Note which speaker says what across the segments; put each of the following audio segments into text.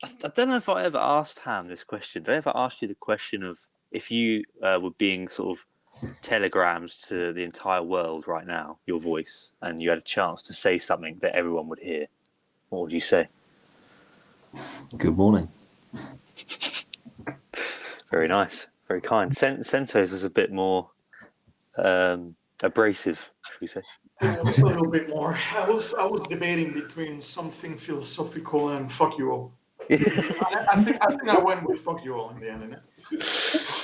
Speaker 1: I don't know if I ever asked Ham this question. Did I ever ask you the question of if you were being sort of telegrams to the entire world right now, your voice, and you had a chance to say something that everyone would hear, what would you say?
Speaker 2: Good morning.
Speaker 1: Very nice, very kind. Senso's is a bit more abrasive, should we say?
Speaker 3: Yeah, it was a little bit more. I was debating between something philosophical and fuck you all. I think I went with fuck you all in the end.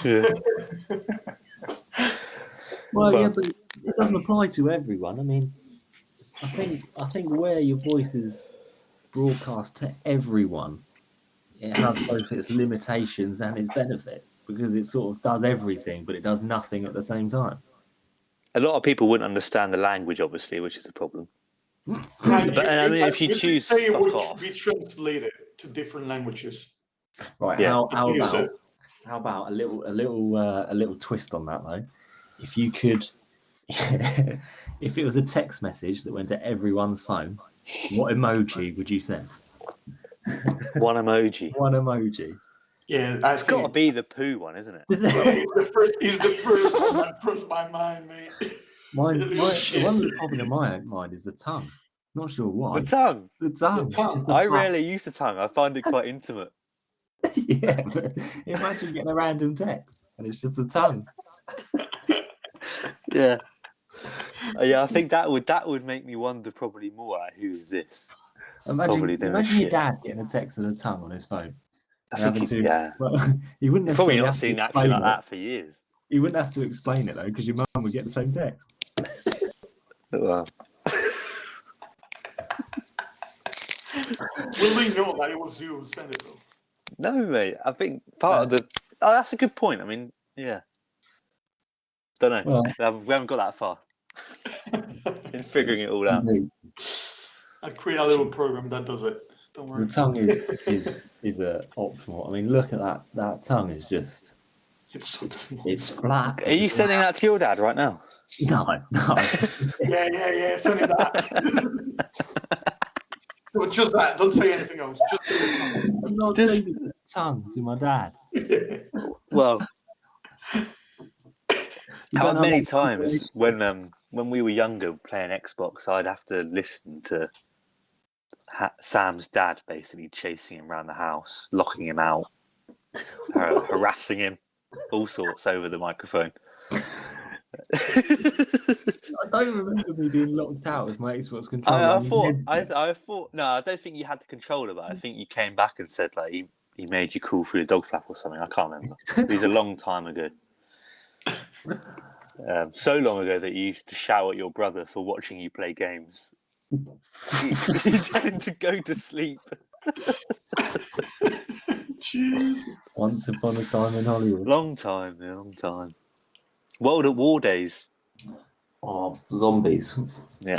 Speaker 1: Yeah.
Speaker 2: Well, yeah, but it doesn't apply to everyone. I mean, I think where your voice is broadcast to everyone, it has both its limitations and its benefits because it sort of does everything, but it does nothing at the same time.
Speaker 1: A lot of people wouldn't understand the language, obviously, which is a problem.
Speaker 3: But
Speaker 1: I mean, if you choose
Speaker 3: say
Speaker 1: fuck
Speaker 3: it would
Speaker 1: off,
Speaker 3: be translated to different languages.
Speaker 2: Right?
Speaker 1: Yeah.
Speaker 2: How about a little twist on that though? If you could, if it was a text message that went to everyone's phone, what emoji would you send?
Speaker 1: one emoji.
Speaker 2: One emoji.
Speaker 3: Yeah,
Speaker 1: It's got to be the poo one, isn't it?
Speaker 3: He's the first one that crossed my mind, mate.
Speaker 2: The one that's popping in my mind is the tongue. Not sure why.
Speaker 1: The tongue.
Speaker 2: The tongue.
Speaker 1: I rarely use the tongue. I find it quite intimate.
Speaker 2: Yeah, but imagine getting a random text and it's just the tongue.
Speaker 1: Yeah. Yeah, I think that would make me wonder probably more who is this?
Speaker 2: Imagine your dad getting a text with a tongue on his phone.
Speaker 1: I think
Speaker 2: he wouldn't
Speaker 1: probably
Speaker 2: necessarily
Speaker 1: not
Speaker 2: have to
Speaker 1: seen action
Speaker 2: explain
Speaker 1: like
Speaker 2: it.
Speaker 1: that for years.
Speaker 2: You wouldn't have to explain it though, because your mum would get the same text.
Speaker 1: Well.
Speaker 3: Will we know that it was you who sent it though?
Speaker 1: No, mate. I think part of the. Oh, that's a good point. I mean, yeah. Don't know.
Speaker 2: Well,
Speaker 1: we haven't got that far in figuring it all out.
Speaker 3: I create a little program that does it. Don't worry.
Speaker 2: The tongue is a optimal. I mean, look at that. That tongue is just. It's flat.
Speaker 1: Are you sending that to your dad right now?
Speaker 2: No.
Speaker 3: Yeah. Send him that. So just that. Don't say anything else. Just say the tongue.
Speaker 2: I'm not saying the tongue to my dad.
Speaker 1: Well, how many times when we were younger playing Xbox, I'd have to listen to Sam's dad basically chasing him around the house, locking him out, harassing him, all sorts over the microphone.
Speaker 2: I don't remember me being locked out with my Xbox controller.
Speaker 1: I thought. No, I don't think you had the controller, but I think you came back and said like he made you call through the dog flap or something. I can't remember. It was a long time ago. So long ago that you used to shout at your brother for watching you play games. You tell him to go to sleep.
Speaker 2: Once upon a time in Hollywood.
Speaker 1: Long time. World at War days.
Speaker 2: Oh, zombies.
Speaker 1: Yeah.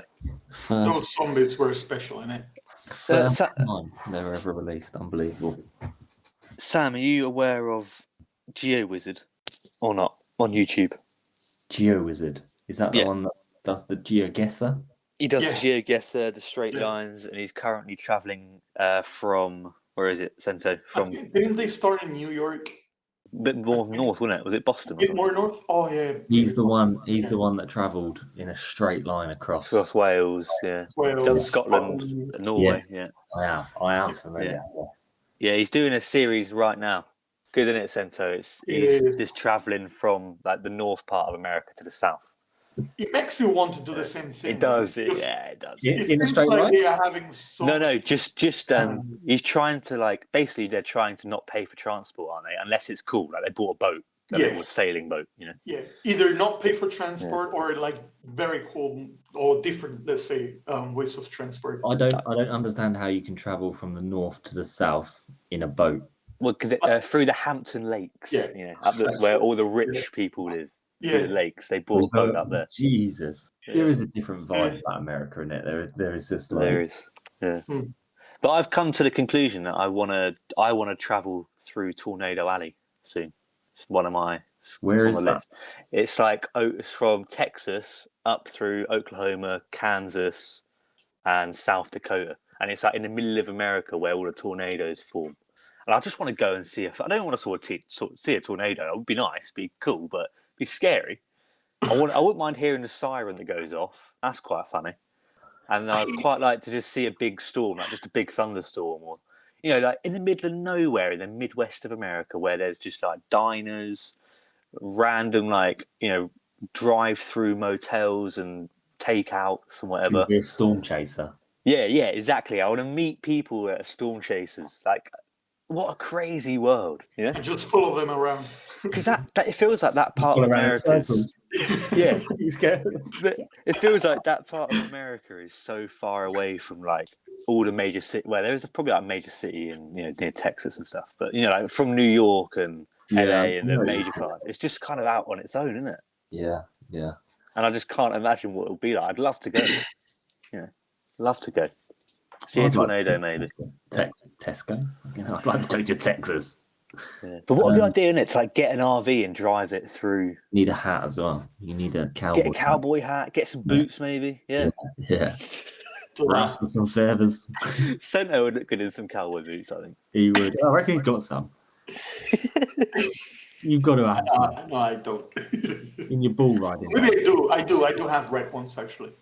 Speaker 3: Those zombies were special, innit?
Speaker 2: First time they were ever released. Unbelievable.
Speaker 1: Sam, are you aware of GeoWizard or not on YouTube?
Speaker 2: GeoWizard. Is that the one that does the GeoGuessr?
Speaker 1: He does the GeoGuessr, the straight lines, and he's currently travelling from, where is it, Sento?
Speaker 3: Didn't they start in New York?
Speaker 1: A bit more north, wasn't it? Was it Boston?
Speaker 3: A bit more north? Oh, yeah.
Speaker 2: He's the one that travelled in a straight line across
Speaker 1: Wales, yeah.
Speaker 3: Wales,
Speaker 1: He's done Scotland, Norway,
Speaker 2: yes. Yeah. I am familiar, yes.
Speaker 1: Yeah, he's doing a series right now. Good, isn't it, Sento? He's just travelling from like the north part of America to the south.
Speaker 3: It makes you want to do the same thing.
Speaker 1: It does. It does.
Speaker 3: It seems like they are having
Speaker 1: No. Just he's trying to basically they're trying to not pay for transport, aren't they? Unless it's cool, like they bought a boat, a little sailing boat, you know.
Speaker 3: Yeah, either not pay for transport or very cool or different, let's say, ways of transport.
Speaker 2: I don't understand how you can travel from the north to the south in a boat.
Speaker 1: Well, because through the Hampton Lakes, you know, up where all the rich people live. The lakes, they bought a boat up there.
Speaker 2: Jesus, there is a different vibe about America, in it. There is just
Speaker 1: there is, But I've come to the conclusion that I want to travel through Tornado Alley soon. It's one of my
Speaker 2: where is that?
Speaker 1: List. It's it's from Texas up through Oklahoma, Kansas, and South Dakota, and it's in the middle of America where all the tornadoes form. and I just want to go and see I don't want to see a tornado. It would be nice, be cool, but be scary. I wouldn't mind hearing the siren that goes off. That's quite funny. And I'd quite like to just see a big storm, like just a big thunderstorm, or like in the middle of nowhere in the Midwest of America, where there's just like diners, random drive-through motels and takeouts and whatever.
Speaker 2: Be a storm chaser.
Speaker 1: Yeah, exactly. I want to meet people at storm chasers. Like, what a crazy world,
Speaker 3: And just follow them around.
Speaker 1: Because that it feels like that part of America's. Yeah, it feels like that part of America is so far away from like all the major city. Well, there's probably like a major city in near Texas and stuff, but like from New York and LA and the major parts, it's just kind of out on its own, isn't it?
Speaker 2: Yeah.
Speaker 1: And I just can't imagine what it'll be like. I'd love to go. Love to go. See a tornado, maybe.
Speaker 2: Tesco. I'd like to go to Texas.
Speaker 1: Yeah. But what a good idea, isn't it? To like get an RV and drive it through.
Speaker 2: You need a hat as well. You need a cowboy.
Speaker 1: Get a cowboy hat. Get some boots, maybe. Yeah.
Speaker 2: Rustle some feathers.
Speaker 1: Sento would look good in some cowboy boots, I think.
Speaker 2: He would. I reckon he's got some. You've got to have some.
Speaker 3: No, I don't.
Speaker 2: In your bull riding.
Speaker 3: Maybe I do. I do have red ones, actually.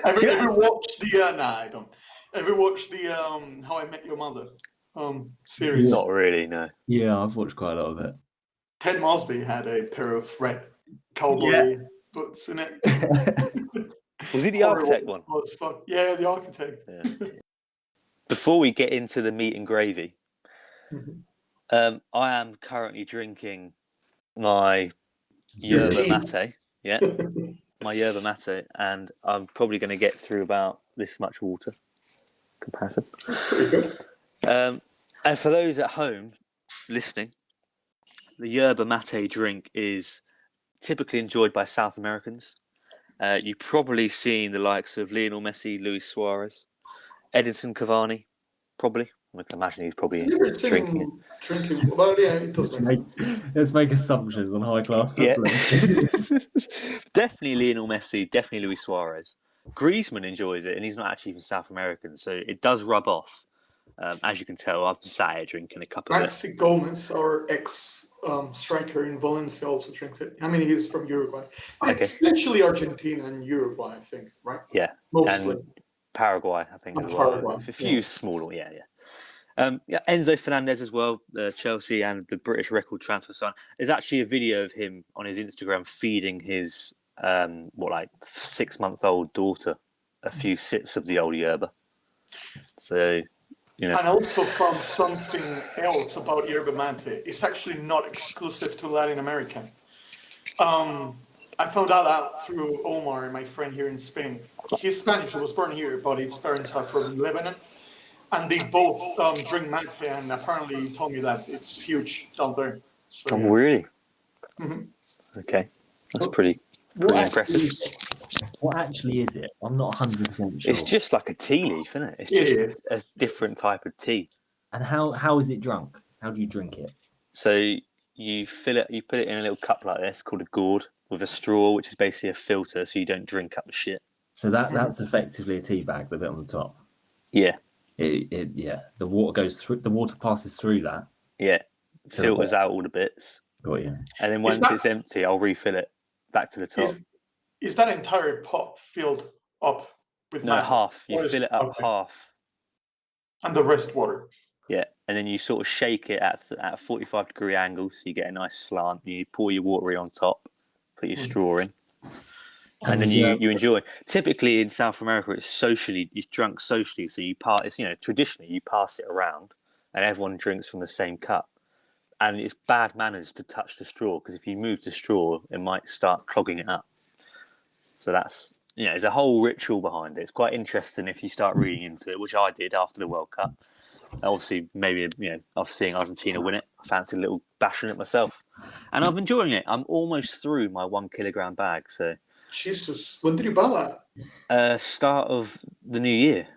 Speaker 3: Ever watched the? Nah, I don't. Ever watched the How I Met Your Mother series?
Speaker 1: Not really, no.
Speaker 2: Yeah, I've watched quite a lot of it.
Speaker 3: Ted Mosby had a pair of red cowboy boots in it.
Speaker 1: Was he the architect one?
Speaker 3: Yeah, the architect.
Speaker 1: Yeah. Before we get into the meat and gravy, I am currently drinking my yerba mate. Yeah. My yerba mate, and I'm probably going to get through about this much water comparison.
Speaker 3: That's pretty good.
Speaker 1: And for those at home listening, the yerba mate drink is typically enjoyed by South Americans. You've probably seen the likes of Lionel Messi, Luis Suarez, Edinson Cavani, probably. I can imagine he's probably drinking it.
Speaker 3: Well, yeah, it does
Speaker 2: Let's make assumptions on high class
Speaker 1: football. Yeah. Definitely Lionel Messi, definitely Luis Suarez. Griezmann enjoys it, and he's not actually even South American, so it does rub off. As you can tell, I've sat here drinking a couple of it.
Speaker 3: Maxi Gomez, our ex-striker in Valencia, also drinks it. I mean, he's from Uruguay. It's actually Argentina and Uruguay, I think, right?
Speaker 1: Yeah.
Speaker 3: Mostly.
Speaker 1: And Paraguay, I think, as
Speaker 3: Paraguay.
Speaker 1: well. A few smaller, yeah. Enzo Fernandez as well, Chelsea and the British record transfer sign. There's actually a video of him on his Instagram feeding his 6-month-old daughter a few sips of the old yerba. So,
Speaker 3: And I also found something else about yerba mate. It's actually not exclusive to Latin America. I found that out through Omar, my friend here in Spain. He's Spanish, he was born here, but his parents are from Lebanon. And they both drink mate, and apparently he told me that it's huge down there. So,
Speaker 1: oh, really?
Speaker 3: Mm-hmm.
Speaker 1: Okay. That's pretty impressive.
Speaker 2: What actually is it? I'm not 100% sure.
Speaker 1: It's just like a tea leaf, isn't it? It's just a different type of tea.
Speaker 2: And how is it drunk? How do you drink it?
Speaker 1: So you fill it, you put it in a little cup like this called a gourd with a straw, which is basically a filter, so you don't drink up the shit.
Speaker 2: So that's effectively a tea bag with it on the top.
Speaker 1: Yeah.
Speaker 2: The water goes through. The water passes through that.
Speaker 1: Yeah. Filters out all the bits.
Speaker 2: Got you.
Speaker 1: And then once it's empty, I'll refill it back to the top.
Speaker 3: Is that entire pot filled up with
Speaker 1: No, half. You fill it up half.
Speaker 3: And the rest water.
Speaker 1: Yeah, and then you sort of shake it at a 45-degree angle, so you get a nice slant. You pour your water in on top, put your straw in, and then you enjoy. Typically in South America, it's drunk socially. So traditionally you pass it around, and everyone drinks from the same cup. And it's bad manners to touch the straw, because if you move the straw, it might start clogging it up. So that's there's a whole ritual behind it. It's quite interesting if you start reading into it, which I did after the World Cup. Obviously, maybe after seeing Argentina win it, I fancy a little bashing it myself, and I'm enjoying it. I'm almost through my 1 kilogram bag. So,
Speaker 3: Jesus, when did you buy
Speaker 1: that? Start of the new year,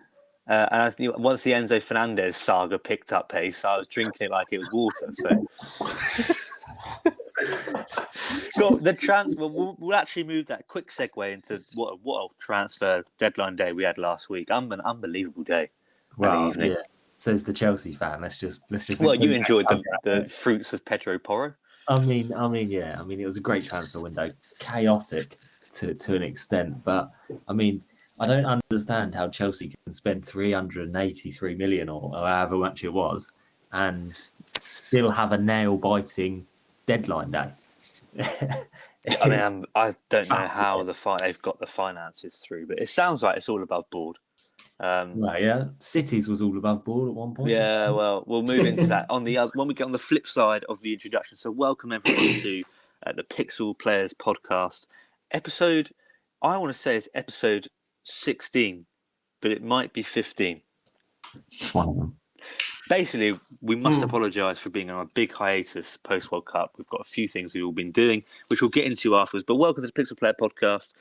Speaker 1: and I think once the Enzo Fernandez saga picked up pace, I was drinking it like it was water. So, the transfer. We'll actually move that quick segue into what a transfer deadline day we had last week. An unbelievable day.
Speaker 2: Well,
Speaker 1: evening.
Speaker 2: yeah. says the Chelsea fan. Let's just.
Speaker 1: Well, you
Speaker 2: include that
Speaker 1: enjoyed the
Speaker 2: caveat.
Speaker 1: fruits of Pedro Porro.
Speaker 2: I mean, yeah. I mean, it was a great transfer window, chaotic to an extent, but I mean, I don't understand how Chelsea can spend 383 million or however much it was, and still have a nail-biting deadline day.
Speaker 1: I mean, I don't know how they've got the finances through, but it sounds like it's all above board.
Speaker 2: Well, yeah, Cities was all above board at one point.
Speaker 1: Yeah, well, we'll move into that when we get on the flip side of the introduction. So, welcome everyone to the Pixel Players podcast episode. I want to say it's episode 16, but it might be 15.
Speaker 2: It's one of them.
Speaker 1: Basically, we must apologise for being on a big hiatus post World Cup. We've got a few things we've all been doing, which we'll get into afterwards. But welcome to the Pixel Player podcast.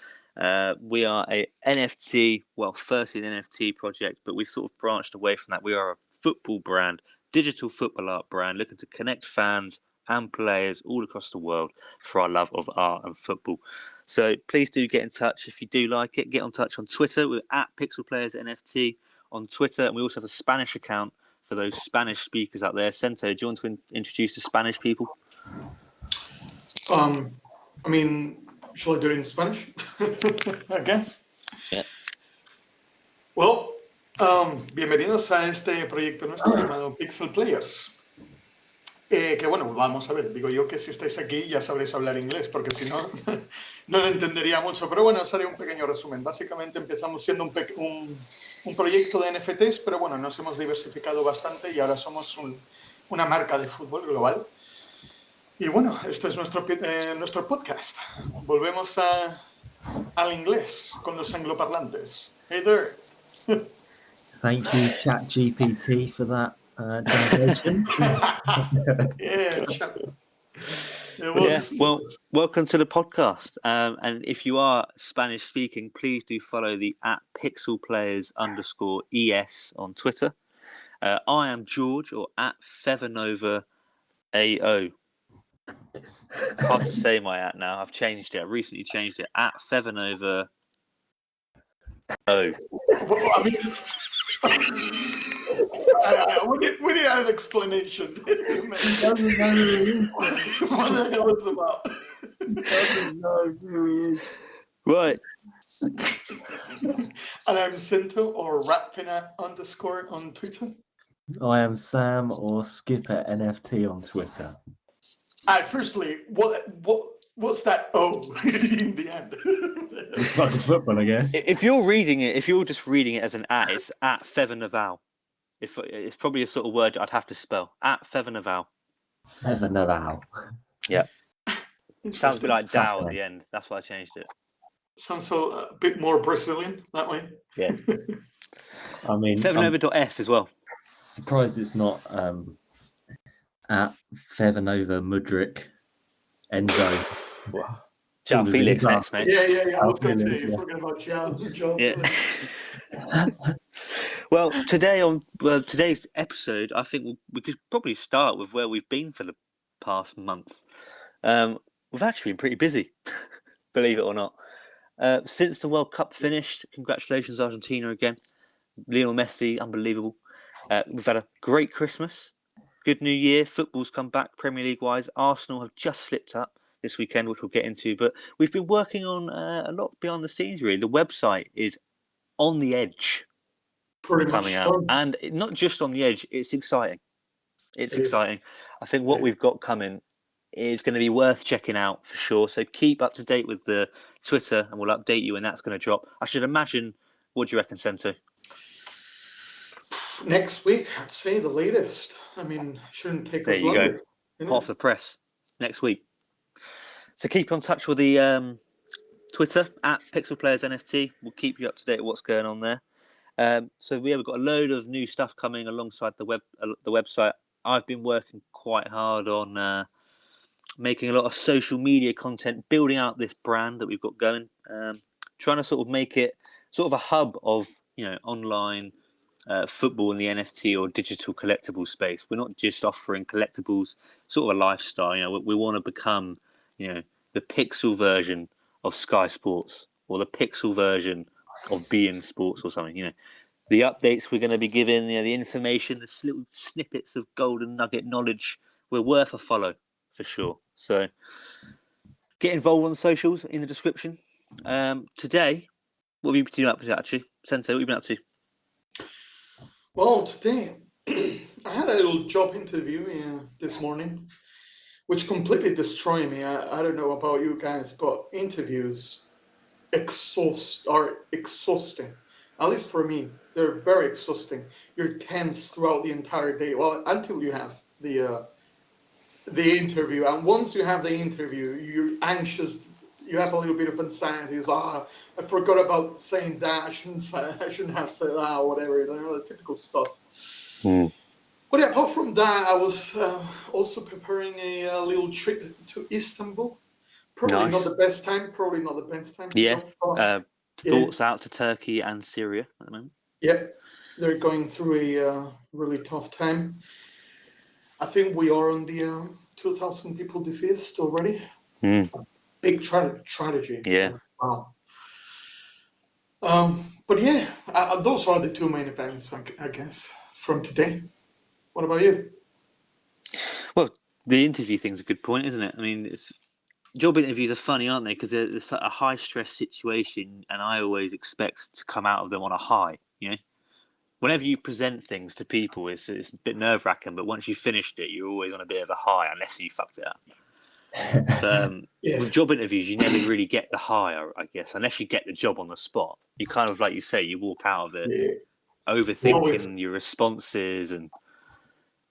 Speaker 1: We are a NFT, well, firstly an NFT project, but we've sort of branched away from that. We are a football brand, digital football art brand, looking to connect fans and players all across the world for our love of art and football. So please do get in touch if you do like it. Get in touch on Twitter. We're at PixelPlayersNFT on Twitter, and we also have a Spanish account for those Spanish speakers out there. Sento, do you want to introduce the Spanish people?
Speaker 3: I mean, shall I do it in Spanish? I guess.
Speaker 1: Yeah.
Speaker 3: Well, bienvenidos a este proyecto nuestro llamado Pixel Players. Que bueno, vamos a ver, digo yo que si estáis aquí ya sabréis hablar inglés, porque si no, no lo entendería mucho. Pero bueno, os haré un pequeño resumen. Básicamente empezamos siendo un proyecto de NFTs, pero bueno, nos hemos diversificado bastante y ahora somos una marca de fútbol global. Y bueno, este es nuestro podcast. Volvemos al inglés con los angloparlantes. Hey there.
Speaker 2: Thank you, ChatGPT, for that translation.
Speaker 1: Well, welcome to the podcast. And if you are Spanish speaking, please do follow the @PixelPlayers_ES on Twitter. I am George, or @FeatherNovaAO. Hard to say my @ now. I've changed it. I recently changed it @FeatherNovaO.
Speaker 3: We need an explanation. What the hell is about?
Speaker 2: He doesn't know who he is.
Speaker 1: Right.
Speaker 3: And I'm Sento, or Ratpinat_ on Twitter.
Speaker 2: I am Sam, or Skipper NFT on Twitter.
Speaker 3: Firstly, what's that O in the end?
Speaker 2: It's like football, I guess.
Speaker 1: If you're just reading it as an @ it's @FeatherNoval. It's probably a sort of word I'd have to spell. @FeatherNoval.
Speaker 2: FeatherNoval.
Speaker 1: Yeah. Sounds a bit like Dow at the end. That's why I changed it.
Speaker 3: Sounds a bit more Brazilian that way.
Speaker 1: Yeah.
Speaker 2: I mean,
Speaker 1: FeatherNova.f as well.
Speaker 2: Surprised it's not @FeatherNova Mudrik Enzo.
Speaker 1: João Felix next, mate.
Speaker 3: Yeah. I was going to say, you're talking about João.
Speaker 1: Yeah. Well, today's episode, I think we could probably start with where we've been for the past month. We've actually been pretty busy, believe it or not. Since the World Cup finished, congratulations Argentina again. Lionel Messi, unbelievable. We've had a great Christmas, good New Year. Football's come back Premier League wise. Arsenal have just slipped up this weekend, which we'll get into. But we've been working on a lot behind the scenes, really. The website is on the edge of coming out. And not just on the edge, it's exciting. It's exciting. I think what we've got coming is going to be worth checking out for sure. So keep up to date with the Twitter and we'll update you when that's going to drop. I should imagine, what do you reckon, Sento?
Speaker 3: Next week, I'd say the latest. I mean, shouldn't take us
Speaker 1: longer. There you
Speaker 3: go.
Speaker 1: Hot off the press next week. So keep on touch with the Twitter @PixelPlayersNFT. We'll keep you up to date with what's going on there. So we've got a load of new stuff coming alongside the website. I've been working quite hard on making a lot of social media content, building out this brand that we've got going, trying to sort of make it sort of a hub of online football in the NFT or digital collectible space. We're not just offering collectibles, sort of a lifestyle. We want to become the pixel version of Sky Sports or the pixel version of beIN Sports or something. the updates we're going to be giving, the information, the little snippets of golden nugget knowledge, we're worth a follow for sure. So get involved on the socials in the description. Today, what have you been up to actually? Sensei, what have you been up to?
Speaker 3: Well, today I had a little job interview this morning, which completely destroyed me. I don't know about you guys, but interviews are exhausting. At least for me, they're very exhausting. You're tense throughout the entire day. Well, until you have the interview, and once you have the interview, you're anxious. You have a little bit of anxiety. It's, I forgot about saying that. I shouldn't have said that, or whatever. The typical stuff. But yeah, apart from that, I was also preparing a little trip to Istanbul. Probably
Speaker 1: Nice.
Speaker 3: not the best time. Probably not the best time.
Speaker 1: Yeah. Thoughts out to Turkey and Syria at the moment?
Speaker 3: Yeah, they're going through a really tough time. I think we are on the 2,000 people deceased already. Big tragedy.
Speaker 1: Yeah.
Speaker 3: Wow. But yeah, those are the two main events, I guess, from today. What about you?
Speaker 1: Well, the interview thing's a good point, isn't it? I mean, job interviews are funny, aren't they? Because it's a high stress situation, and I always expect to come out of them on a high. Whenever you present things to people, it's a bit nerve wracking. But once you've finished it, you're always on a bit of a high, unless you fucked it up. But with job interviews, you never really get the high, I guess, unless you get the job on the spot. You kind of, like you say, you walk out of it overthinking your responses and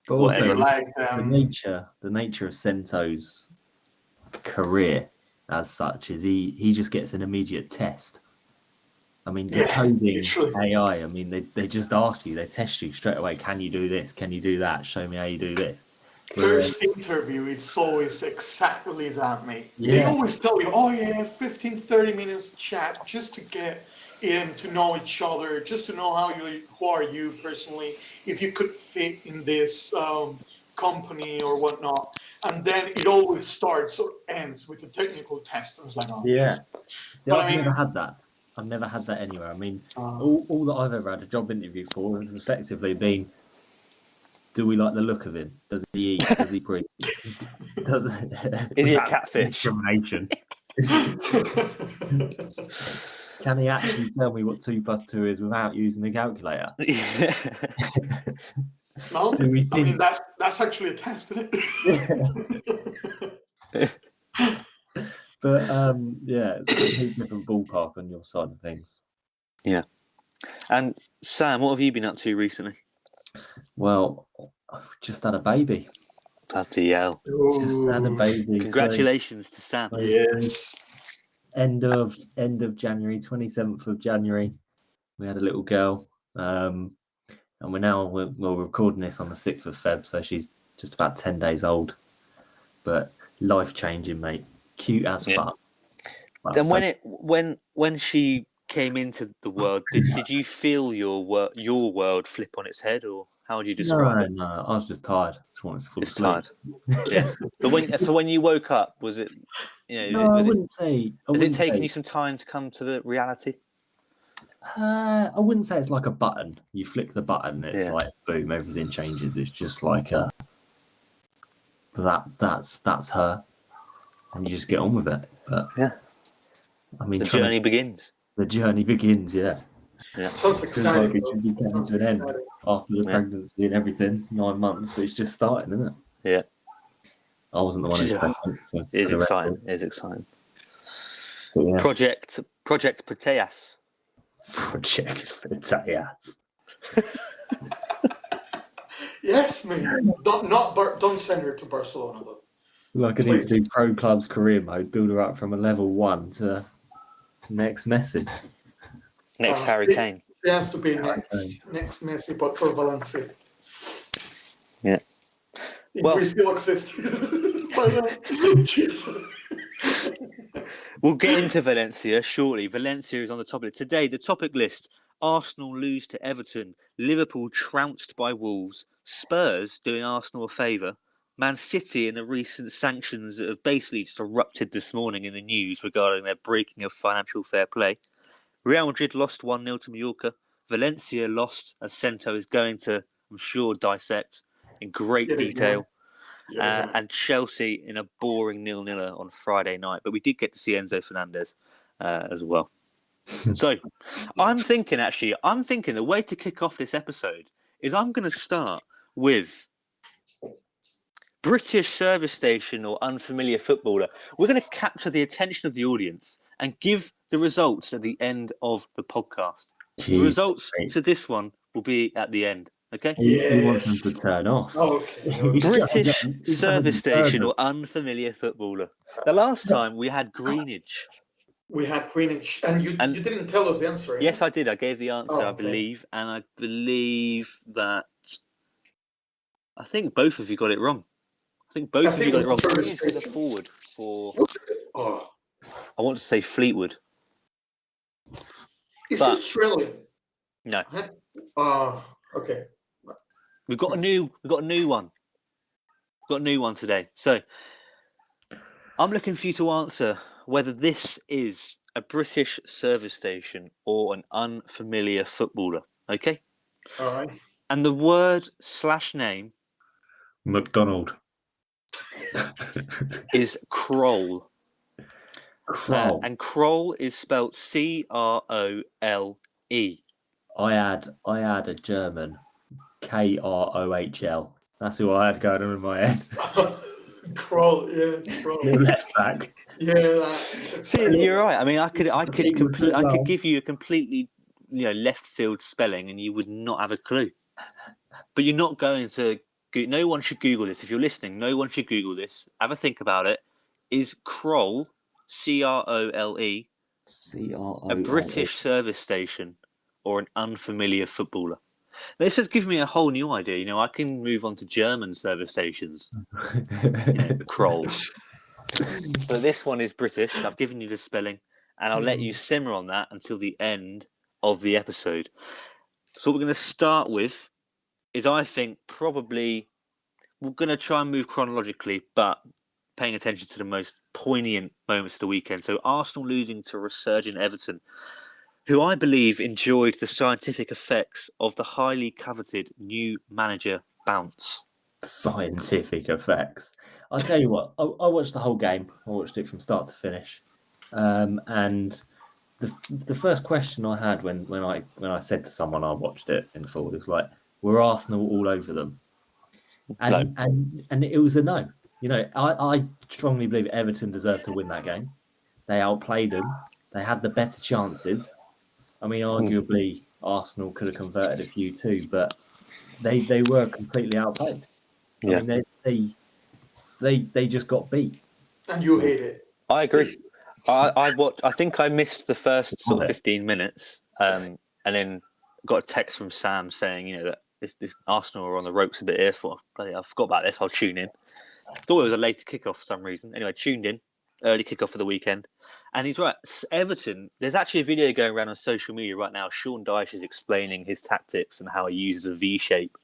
Speaker 1: whatever.
Speaker 2: The nature of Sento's career as such is he just gets an immediate test. I mean, decoding AI, I mean, they just ask you, they test you straight away. Can you do this? Can you do that? Show me how you do this.
Speaker 3: First interview, it's always exactly that, mate.
Speaker 2: Yeah.
Speaker 3: They always tell you, 15, 30 minutes chat just to get in to know each other, just to know who are you personally, if you could fit in this company or whatnot. And then it always starts or ends with a technical test. I was like,
Speaker 2: I've never had that. I've never had that anywhere. I mean, all that I've ever had a job interview for has effectively been, do we like the look of him? Does he eat? Does he breathe?
Speaker 1: Is he a catfish?
Speaker 2: Discrimination. Can he actually tell me what 2 + 2 is without using the calculator?
Speaker 3: No,
Speaker 2: do we think...
Speaker 3: I mean, that's actually a test, isn't it?
Speaker 2: But it's a completely different ballpark on your side of things.
Speaker 1: Yeah. And Sam, what have you been up to recently?
Speaker 2: Well, I've just had a baby.
Speaker 1: Bloody hell.
Speaker 2: Just had a baby.
Speaker 1: Congratulations to Sam.
Speaker 3: Yes.
Speaker 2: End of January, 27th of January, we had a little girl. And we're recording this on the 6th of Feb, so she's just about 10 days old. But life-changing, mate. Cute as fuck.
Speaker 1: And when she came into the world, did you feel your world flip on its head, or how would you describe it?
Speaker 2: No, I was just tired. Just wanted to fall asleep.
Speaker 1: Tired. Yeah. But when you woke up, was it?
Speaker 2: I wouldn't say.
Speaker 1: Has it taken you some time to come to the reality?
Speaker 2: I wouldn't say it's like a button. You flick the button, it's like boom, everything changes. It's just like that's her, and you just get on with it. But I mean,
Speaker 1: the journey begins.
Speaker 2: The journey begins. Yeah.
Speaker 3: Sounds exciting.
Speaker 2: It should be coming to an end after the pregnancy and everything. 9 months, but it's just starting, isn't it?
Speaker 1: Yeah.
Speaker 2: I wasn't the one who's pregnant.
Speaker 1: It's exciting. It's exciting.
Speaker 2: Yeah.
Speaker 1: Project Proteas.
Speaker 2: Project Proteas.
Speaker 3: Yes, man. Don't send her to Barcelona though.
Speaker 2: Like I need to do pro clubs career mode, build her up from a level 1 to next Messi.
Speaker 1: Next Harry Kane.
Speaker 3: It has to be next Messi, but for Valencia.
Speaker 1: Yeah.
Speaker 3: If we still exist.
Speaker 1: We'll get into Valencia shortly. Valencia is on the topic today. The topic list: Arsenal lose to Everton, Liverpool trounced by Wolves, Spurs doing Arsenal a favour, Man City and the recent sanctions that have basically just erupted this morning in the news regarding their breaking of financial fair play. Real Madrid lost 1-0 to Mallorca. Valencia lost, as Sento is going to, I'm sure, dissect in great
Speaker 3: Yeah,
Speaker 1: detail.
Speaker 3: Yeah.
Speaker 1: And Chelsea in a boring 0-0 on Friday night. But we did get to see Enzo Fernandez as well. So I'm thinking the way to kick off this episode is I'm going to start with British service station or unfamiliar footballer. We're going to capture the attention of the audience and give the results at the end of the podcast. The results to this one will be at the end. Okay?
Speaker 2: He wants them to turn off.
Speaker 3: Okay.
Speaker 1: British
Speaker 2: He's
Speaker 1: service station
Speaker 2: turn
Speaker 1: or unfamiliar footballer. The last time we had Greenwich.
Speaker 3: We had Greenwich, and you didn't tell us the answer. Right?
Speaker 1: Yes, I did. I gave the answer,
Speaker 3: Oh,
Speaker 1: I believe, and I believe that I think both of you got it wrong. I think both of you got it wrong. Greenwich was a forward for.
Speaker 3: Oh.
Speaker 1: I want to say Fleetwood.
Speaker 3: It's Australian.
Speaker 1: No.
Speaker 3: Okay.
Speaker 1: We've got a new one. We've got a new one today. So I'm looking for you to answer whether this is a British service station or an unfamiliar footballer. Okay?
Speaker 3: All right.
Speaker 1: And the word / name
Speaker 2: McDonald
Speaker 1: is Kroll.
Speaker 2: Kroll.
Speaker 1: And Kroll is spelled Crole.
Speaker 2: I had a German Krohl. That's who I had going on in my head.
Speaker 3: Kroll, yeah, Kroll.
Speaker 2: Left back.
Speaker 3: Yeah.
Speaker 1: See, you're right. I mean, I could give you a completely, left field spelling, and you would not have a clue. But you're not going to. No one should Google this. If you're listening, no one should Google this. Have a think about it. Is Kroll, Crole, a British service station or an unfamiliar footballer? This has given me a whole new idea. I can move on to German service stations. Kroll. But this one is British. I've given you the spelling, and I'll let you simmer on that until the end of the episode. So what we're going to start with is, I think, probably we're going to try and move chronologically, but paying attention to the most poignant moments of the weekend. So Arsenal losing to resurgent Everton, who I believe enjoyed the scientific effects of the highly coveted new manager bounce.
Speaker 2: Scientific effects. I'll tell you what, I watched the whole game. I watched it from start to finish. And the first question I had when I said to someone I watched it in full, it was like, were Arsenal all over them? And it was a no. I strongly believe Everton deserved to win that game. They outplayed them. They had the better chances. I mean, arguably Arsenal could have converted a few too, but they were completely outplayed.
Speaker 1: Yeah.
Speaker 2: I mean, they just got beat.
Speaker 3: And you hate it.
Speaker 1: I agree. I think I missed the first sort of 15 minutes, and then got a text from Sam saying, that this Arsenal are on the ropes a bit here. I forgot about this. I'll tune in. Thought it was a later kickoff for some reason. Anyway, tuned in. Early kickoff for the weekend. And he's right. Everton, there's actually a video going around on social media right now. Sean Dyche is explaining his tactics and how he uses a V shape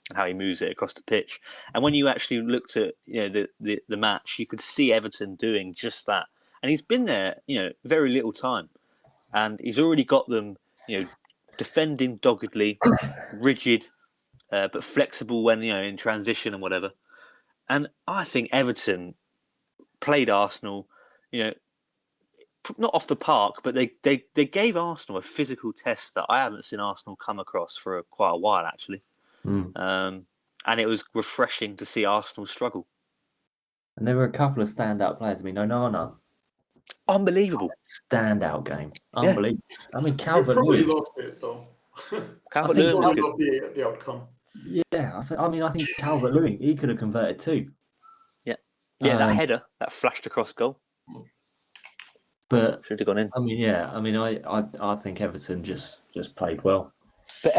Speaker 1: and how he moves it across the pitch. And when you actually looked at the match, you could see Everton doing just that. And he's been there, very little time. And he's already got them, defending doggedly, rigid, but flexible when, in transition and whatever. And I think Everton played Arsenal, not off the park, but they gave Arsenal a physical test that I haven't seen Arsenal come across for quite a while, actually. And it was refreshing to see Arsenal struggle.
Speaker 2: And there were a couple of standout players. I mean, Onana.
Speaker 1: Unbelievable.
Speaker 2: Standout game. Unbelievable. Yeah. I mean,
Speaker 3: Calvert-Lewin. Probably lost it, though.
Speaker 1: Calvert-Lewin was good.
Speaker 3: The outcome.
Speaker 2: Yeah, I think Calvert-Lewin, he could have converted too.
Speaker 1: Yeah, that header, that flashed across goal.
Speaker 2: But
Speaker 1: should have gone in.
Speaker 2: I think Everton just played well.
Speaker 1: But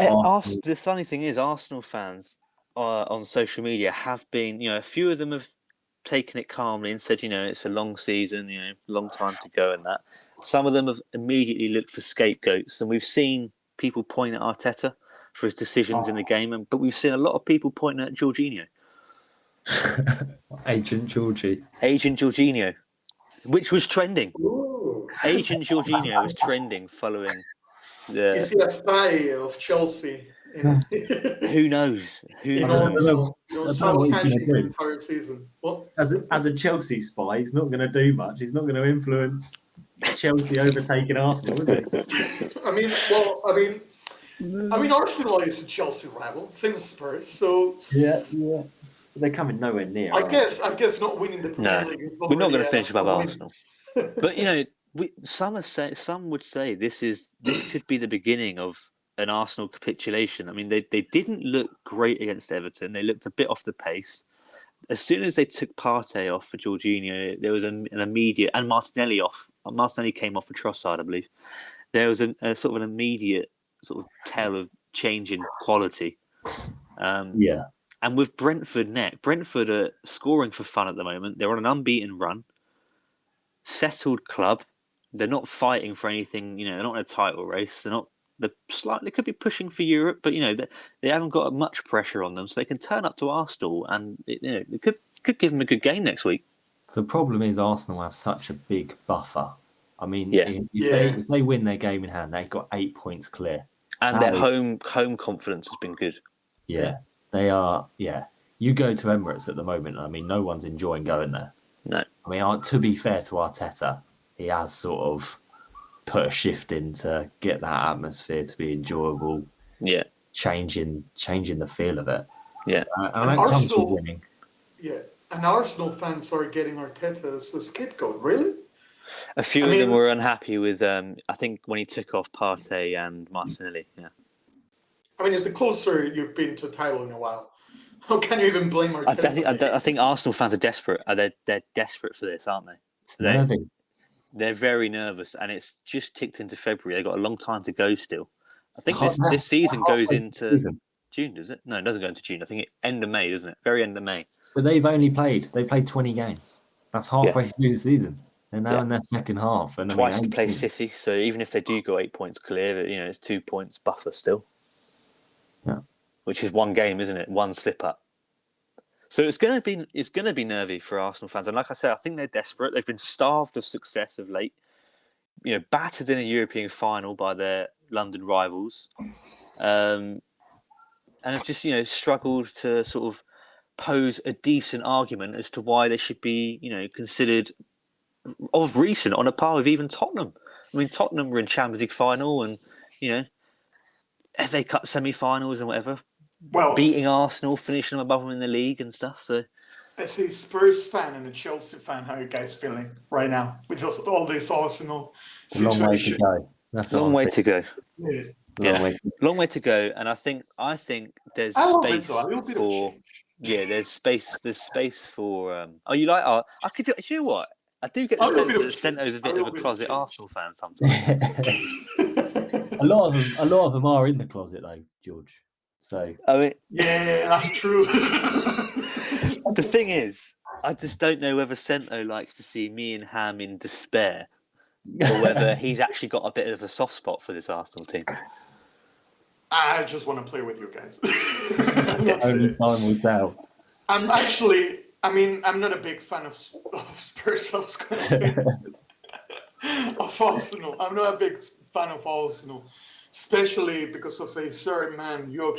Speaker 1: the funny thing is, Arsenal fans on social media have been, a few of them have taken it calmly and said, it's a long season, long time to go and that. Some of them have immediately looked for scapegoats, and we've seen people point at Arteta for his decisions in the game, but we've seen a lot of people pointing at Jorginho.
Speaker 2: Agent
Speaker 3: Is he a spy of Chelsea?
Speaker 1: Who knows? Who
Speaker 3: In
Speaker 1: knows?
Speaker 3: order to
Speaker 2: I don't know what he's
Speaker 3: sabotage
Speaker 2: gonna
Speaker 3: the
Speaker 2: do.
Speaker 3: entire season. What?
Speaker 2: As a Chelsea spy, he's not going to do much. He's not going to influence Chelsea overtaking Arsenal, is he?
Speaker 3: I mean, Arsenal is a Chelsea rival, same as Spurs. So
Speaker 2: Yeah. They're coming nowhere near.
Speaker 3: I guess not winning the Premier
Speaker 1: No,
Speaker 3: League. Is
Speaker 1: we're not going
Speaker 3: already
Speaker 1: to finish above
Speaker 3: a win.
Speaker 1: Arsenal. But some would say this could be the beginning of an Arsenal capitulation. I mean, they didn't look great against Everton. They looked a bit off the pace. As soon as they took Partey off for Jorginho, there was an immediate, and Martinelli off. Martinelli came off for Trossard, I believe. There was a sort of an immediate sort of tell of change in quality.
Speaker 2: Yeah.
Speaker 1: And with Brentford Brentford are scoring for fun at the moment. They're on an unbeaten run. Settled club. They're not fighting for anything. They're not in a title race. They could be pushing for Europe, but they haven't got much pressure on them, so they can turn up to Arsenal, and it could give them a good game next week.
Speaker 2: The problem is Arsenal have such a big buffer. I mean,
Speaker 1: Yeah.
Speaker 2: if they win their game in hand, they've got 8 points clear,
Speaker 1: and their home confidence has been good.
Speaker 2: Yeah, they are. Yeah, you go to Emirates at the moment. I mean, no one's enjoying going there.
Speaker 1: No,
Speaker 2: I mean, to be fair to Arteta, he has sort of put a shift in to get that atmosphere to be enjoyable.
Speaker 1: Yeah,
Speaker 2: changing the feel of it.
Speaker 1: Yeah,
Speaker 2: and that comes with winning.
Speaker 3: Yeah, and Arsenal fans are getting Arteta as a scapegoat. Really?
Speaker 1: A few of them were unhappy with. I think when he took off Partey and Martinelli. Yeah.
Speaker 3: I mean, it's the closer you've been to a title in a while. How can you even blame Arteta?
Speaker 1: I think Arsenal fans are desperate. They're desperate for this, aren't they?
Speaker 2: It's nervy.
Speaker 1: They're very nervous, and it's just ticked into February. They've got a long time to go still. I think this season goes into June, does it? No, it doesn't go into June. I think end of May, doesn't it? Very end of May.
Speaker 2: But they played 20 games. That's halfway through the season. They're now in their second half. And
Speaker 1: twice to play City, so even if they do go 8 points clear, it's 2 points buffer still.
Speaker 2: Yeah.
Speaker 1: Which is one game, isn't it? One slip up. So it's gonna be nervy for Arsenal fans. And like I said, I think they're desperate. They've been starved of success of late. Battered in a European final by their London rivals. And have just, struggled to sort of pose a decent argument as to why they should be, considered of recent on a par with even Tottenham. I mean, Tottenham were in Champions League final and, FA Cup semi-finals and whatever.
Speaker 3: Well,
Speaker 1: beating Arsenal, finishing them above them in the league and stuff. So,
Speaker 3: as a Spurs fan and a Chelsea fan, how are you guys feeling right now with all this Arsenal situation?
Speaker 2: Long way to go. That's
Speaker 1: long way to go.
Speaker 3: Yeah.
Speaker 1: Long way to go. And I think there's space for. Yeah, there's space for. Oh, you like art? I could do. You know what? I do get the sense that Sento's a bit of a closet Arsenal fan sometimes.
Speaker 2: A lot of them are in the closet though, George. So
Speaker 1: I mean,
Speaker 3: yeah, that's true.
Speaker 1: The thing is, I just don't know whether Sento likes to see me and Ham in despair, or whether he's actually got a bit of a soft spot for this Arsenal team.
Speaker 3: I just want to play with you guys.
Speaker 2: Only time will tell.
Speaker 3: I'm not a big fan of Spurs. I was going to say of Arsenal. I'm not a big fan of Arsenal, especially because of a certain man. You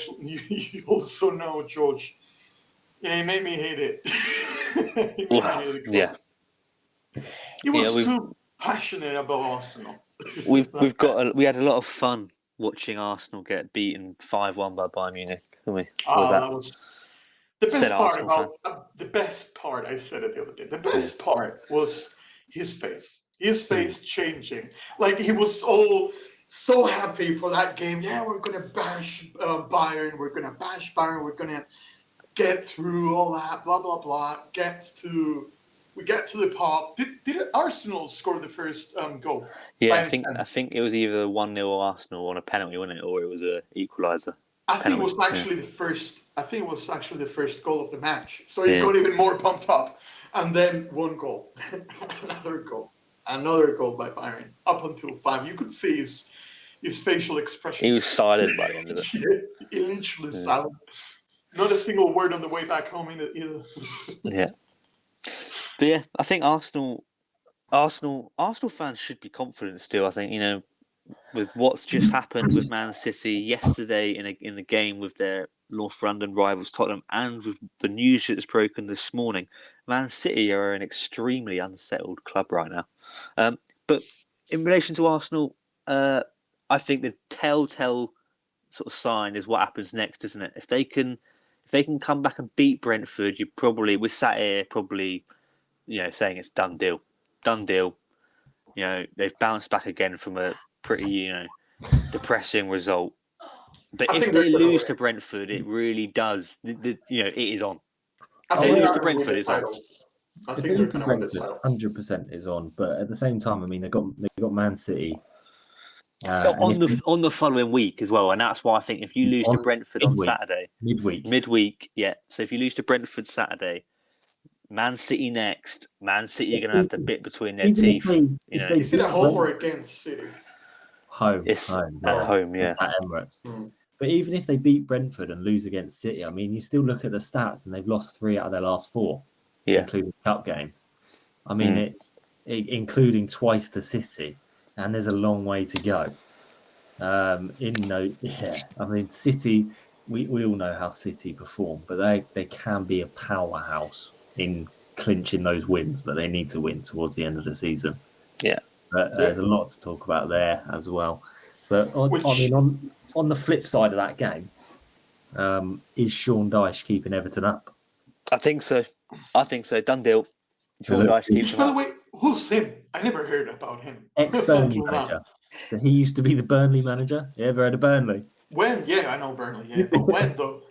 Speaker 3: also know, George. Yeah, he made me hate it.
Speaker 1: Yeah.
Speaker 3: He was too passionate about Arsenal.
Speaker 1: We had a lot of fun watching Arsenal get beaten 5-1 by Bayern Munich, didn't we?
Speaker 3: That was the best part. I said it the other day. The best part was his face. His face changing. Like he was so happy for that game. Yeah, we're gonna bash Bayern. We're gonna bash Bayern. We're gonna get through all that. Blah blah blah. We get to the pop. Did Arsenal score the first goal?
Speaker 1: Yeah, I think it was either 1-0 Arsenal on a penalty, wasn't it, or it was a equaliser.
Speaker 3: I think it was actually the first. I think it was actually the first goal of the match. So he got even more pumped up, and then one goal, another goal by Bayern. Up until 5, you could see his facial expressions.
Speaker 1: He was silent by the end of it.
Speaker 3: Yeah, he literally silent. Not a single word on the way back home either.
Speaker 1: Yeah. But I think Arsenal fans should be confident still. I think, with what's just happened with Man City yesterday in the game with their North London rivals Tottenham, and with the news that's broken this morning, Man City are an extremely unsettled club right now. But in relation to Arsenal, I think the telltale sort of sign is what happens next, isn't it? If they can come back and beat Brentford, we're sat here probably, saying it's done deal. They've bounced back again from a pretty, depressing result. But if they lose to Brentford, it really does. It is on.
Speaker 3: I
Speaker 1: If
Speaker 3: think
Speaker 1: they
Speaker 3: they're
Speaker 1: lose to
Speaker 3: going to win
Speaker 1: Brentford,
Speaker 3: the
Speaker 1: it's on.
Speaker 3: title. I
Speaker 2: If
Speaker 3: think
Speaker 2: they
Speaker 3: they're
Speaker 2: lose to
Speaker 3: going to win the
Speaker 2: Brentford,
Speaker 3: title.
Speaker 2: 100% is on. But at the same time, I mean, they've got Man City.
Speaker 1: On the following week as well, and that's why I think if you lose to Brentford on Saturday, midweek, yeah. So if you lose to Brentford Saturday, Man City next. Man City are going to have the bit between their teeth.
Speaker 3: Is it at home or against City?
Speaker 2: Home.
Speaker 1: It's
Speaker 2: home,
Speaker 1: at home, yeah.
Speaker 2: It's at Emirates. But even if they beat Brentford and lose against City, I mean, you still look at the stats and they've lost 3 out of their last 4, including cup games. I mean, it's including twice to City, and there's a long way to go. I mean, City, we all know how City perform, but they can be a powerhouse in clinching those wins that they need to win towards the end of the season.
Speaker 1: Yeah.
Speaker 2: But there's a lot to talk about there as well. But on the flip side of that game, is Sean Dyche keeping Everton up?
Speaker 1: I think so. Done deal. Sean Dyche keeps him
Speaker 3: By the
Speaker 1: up.
Speaker 3: way, who's him? I never heard about him.
Speaker 2: Ex-Burnley manager. So he used to be the Burnley manager. You ever heard of Burnley?
Speaker 3: When? Yeah, I know Burnley. Yeah, but when though?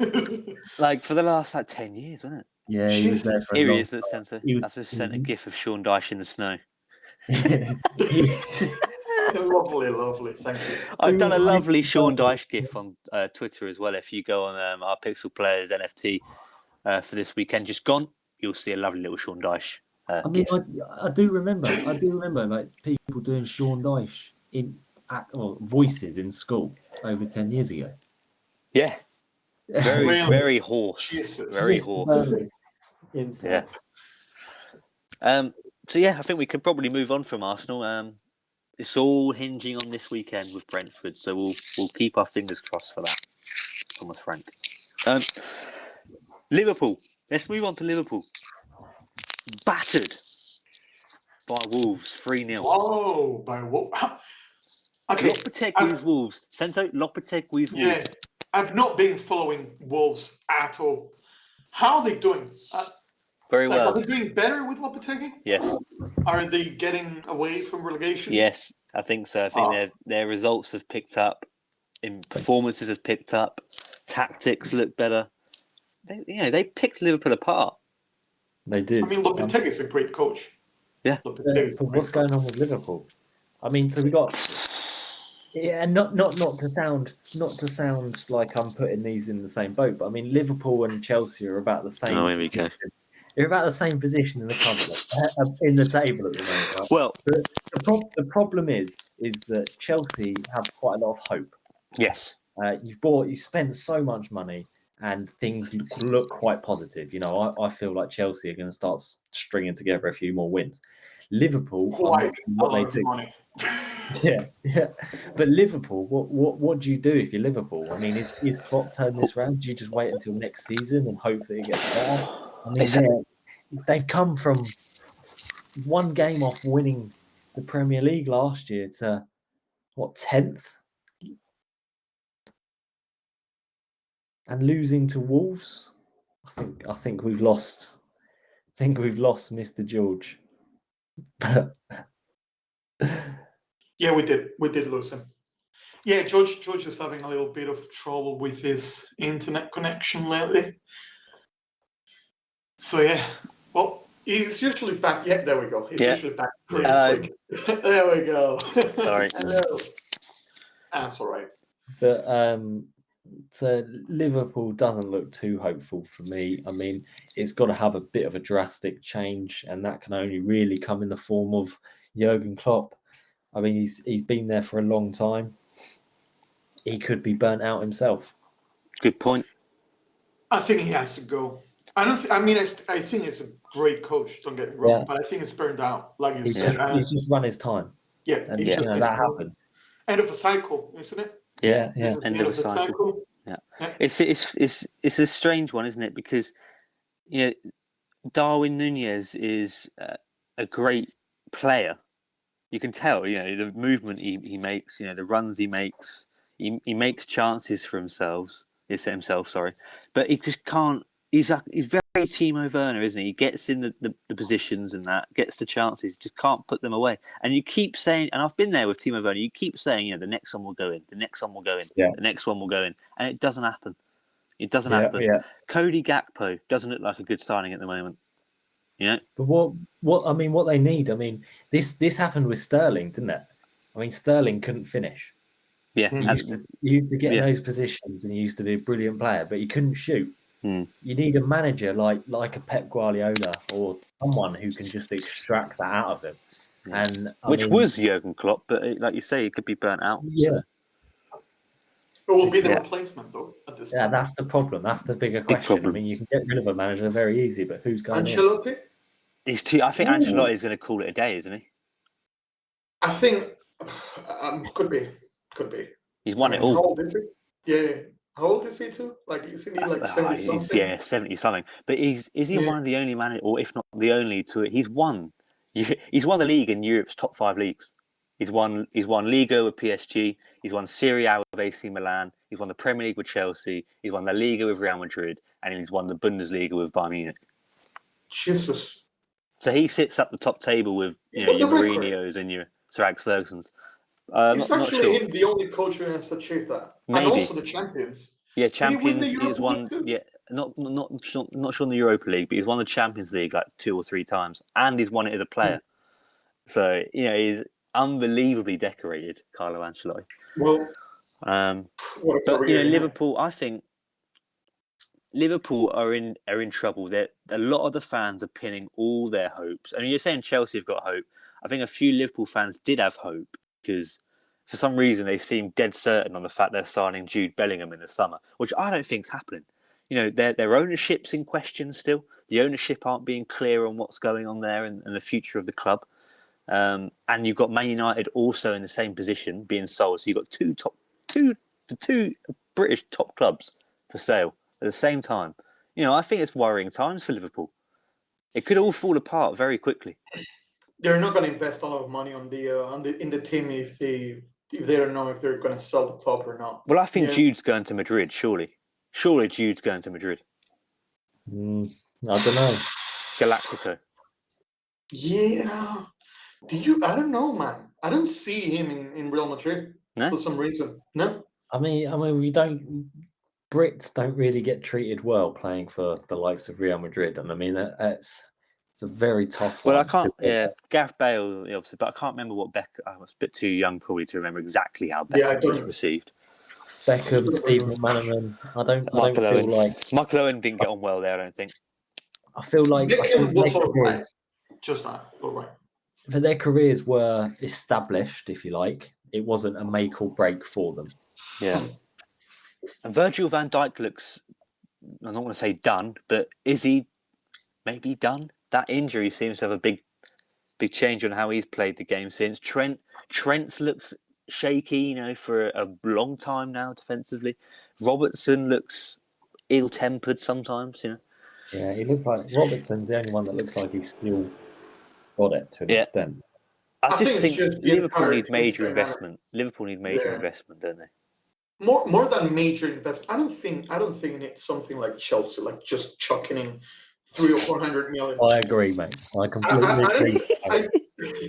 Speaker 1: Like for the last 10 years, wasn't it?
Speaker 2: Yeah, he was there for
Speaker 1: Here
Speaker 2: a
Speaker 1: he
Speaker 2: long
Speaker 1: is at the
Speaker 2: time.
Speaker 1: centre. I've just sent a gif of Sean Dyche in the snow.
Speaker 3: Lovely. Thank you.
Speaker 1: I've done a lovely Sean Dyche gif on Twitter as well. If you go on our Pixel Players NFT for this weekend, just gone, you'll see a lovely little Sean Dyche.
Speaker 2: I mean, I do remember like people doing Sean Dyche voices in school over 10 years ago.
Speaker 1: Yeah, very hoarse.
Speaker 3: Jesus.
Speaker 1: Very hoarse.
Speaker 2: Himself.
Speaker 1: Yeah. So yeah, I think we can probably move on from Arsenal. It's all hinging on this weekend with Brentford, so we'll keep our fingers crossed for that. Thomas Frank. Liverpool. Let's move on to Liverpool. Battered by Wolves, 3-0.
Speaker 3: Oh, by Wolves. Okay.
Speaker 1: Lopetegui's Wolves. Sento Lopetegui's Wolves.
Speaker 3: Yeah, I've not been following Wolves at all. How are they doing?
Speaker 1: Very well.
Speaker 3: Are they doing better with Lopetegui?
Speaker 1: Yes.
Speaker 3: Are they getting away from relegation?
Speaker 1: Yes, I think so. I think their results have picked up, in performances have picked up, tactics look better. They picked Liverpool apart.
Speaker 2: They did.
Speaker 3: I mean, Lopetegui's a great coach.
Speaker 1: Yeah.
Speaker 2: What's going on with Liverpool? I mean, so we got not to sound like I'm putting these in the same boat, but I mean, Liverpool and Chelsea are about the same.
Speaker 1: Oh, here we go.
Speaker 2: They're about the same position in the table in the table at the moment. Right?
Speaker 1: Well,
Speaker 2: the problem is that Chelsea have quite a lot of hope.
Speaker 1: Yes.
Speaker 2: You spent so much money, and things look quite positive. I feel like Chelsea are going to start stringing together a few more wins. Liverpool,
Speaker 3: quite
Speaker 2: what they do.
Speaker 3: Money.
Speaker 2: Yeah. But Liverpool, what do you do if you're Liverpool? I mean, is Klopp turn this round? Do you just wait until next season and hope that it gets better? I mean, they've come from one game off winning the Premier League last year to 10th, and losing to Wolves. I think we've lost. Mr. George.
Speaker 3: Yeah, we did lose him. Yeah, George is having a little bit of trouble with his internet connection lately. So yeah, well, he's usually back. Yeah, there we go. He's usually back pretty quick. There we go.
Speaker 1: Sorry.
Speaker 3: Hello. That's all right.
Speaker 2: But so Liverpool doesn't look too hopeful for me. I mean, it's got to have a bit of a drastic change, and that can only really come in the form of Jurgen Klopp. I mean, he's been there for a long time. He could be burnt out himself.
Speaker 1: Good point.
Speaker 3: I think he has to go. I think it's a great coach. Don't get me wrong, but I think it's burned out. Like you said,
Speaker 2: He's just run his time.
Speaker 3: Yeah,
Speaker 2: and that happens.
Speaker 3: end of a cycle, isn't it?
Speaker 2: Yeah.
Speaker 3: This is the
Speaker 1: End of a cycle. Yeah. It's a strange one, isn't it? Because Darwin Nunez is a great player. You can tell, the movement he makes, the runs he makes. He makes chances for himself. Sorry, but he just can't. He's very Timo Werner, isn't he? He gets in the positions and that gets the chances, just can't put them away. And you keep saying, and I've been there with Timo Werner. You keep saying, the next one will go in, the next one will go in, the next one will go in, and it doesn't happen. It doesn't happen.
Speaker 2: Yeah.
Speaker 1: Cody Gakpo doesn't look like a good signing at the moment.
Speaker 2: But what they need, this happened with Sterling, didn't it? Sterling couldn't finish.
Speaker 1: Yeah,
Speaker 2: he used to get in those positions, and he used to be a brilliant player, but he couldn't shoot. You need a manager like a Pep Guardiola or someone who can just extract that out of him.
Speaker 1: Yeah. And was Jurgen Klopp, but like you say, he could be burnt out.
Speaker 2: Yeah.
Speaker 3: It will be the replacement, though, at this point.
Speaker 2: That's the problem. That's the bigger question. You can get rid of a manager very easy, but who's going
Speaker 3: Ancelotti?
Speaker 2: in?
Speaker 1: I think Ancelotti is going to call it a day, isn't he?
Speaker 3: I think could be.
Speaker 1: He's won it all.
Speaker 3: How old is he? Yeah. How old is he too? Isn't he 70 something?
Speaker 1: Yeah, 70 something. But is he one of the only managers, or if not the only, he's won the league in Europe's top 5 leagues. He's won Liga with PSG. He's won Serie A with AC Milan. He's won the Premier League with Chelsea. He's won La Liga with Real Madrid, and he's won the Bundesliga with Bayern Munich.
Speaker 3: Jesus.
Speaker 1: So he sits up the top table with your Mourinho's and your Sir Alex Ferguson's.
Speaker 3: It's actually him, the only coach who has achieved that.
Speaker 1: Maybe.
Speaker 3: And also the champions.
Speaker 1: Yeah, champions. He's won. Yeah, not sure in the Europa League, but he's won the Champions League 2 or 3 times, and he's won it as a player. So he's unbelievably decorated, Carlo Ancelotti.
Speaker 3: Well,
Speaker 1: but Liverpool. I think Liverpool are in trouble. That a lot of the fans are pinning all their hopes. You're saying Chelsea have got hope. I think a few Liverpool fans did have hope because for some reason they seem dead certain on the fact they're signing Jude Bellingham in the summer, which I don't think's happening. Their ownership's in question still. The ownership aren't being clear on what's going on there and the future of the club. And you've got Man United also in the same position being sold. So you've got two British top clubs for sale at the same time. I think it's worrying times for Liverpool. It could all fall apart very quickly.
Speaker 3: They're not going to invest a lot of money in the team if they don't know if they're going to sell the club or not.
Speaker 1: Well, I think Jude's going to Madrid. Surely Jude's going to Madrid.
Speaker 2: I don't know.
Speaker 1: Galactico.
Speaker 3: Yeah. I don't know, man. I don't see him in Real Madrid for some reason. No.
Speaker 2: Brits don't really get treated well playing for the likes of Real Madrid, and it's a very tough one.
Speaker 1: Well, I can't. Yeah, Gareth Bale, obviously, but I can't remember what Beckham. I was a bit too young probably to remember exactly how Beckham was received.
Speaker 2: Beckham, Steve McManaman. I don't feel like
Speaker 1: Michael Owen didn't get on well there. I don't think.
Speaker 2: I feel like
Speaker 3: just that. All right.
Speaker 2: But their careers were established, if you like. It wasn't a make or break for them.
Speaker 1: Yeah. And Virgil van Dijk looks, I'm not going to say done, but is he maybe done? That injury seems to have a big change on how he's played the game since. Trent's looks shaky, for a long time now defensively. Robertson looks ill-tempered sometimes,
Speaker 2: Yeah, he looks like Robertson's the only one that looks like he's still got it to an extent.
Speaker 1: I just think Liverpool need major investment. Liverpool need major investment, don't they?
Speaker 3: More than major investment. I don't think it's something like Chelsea, like just chucking in 300 or 400 million.
Speaker 2: I agree, mate. I completely agree.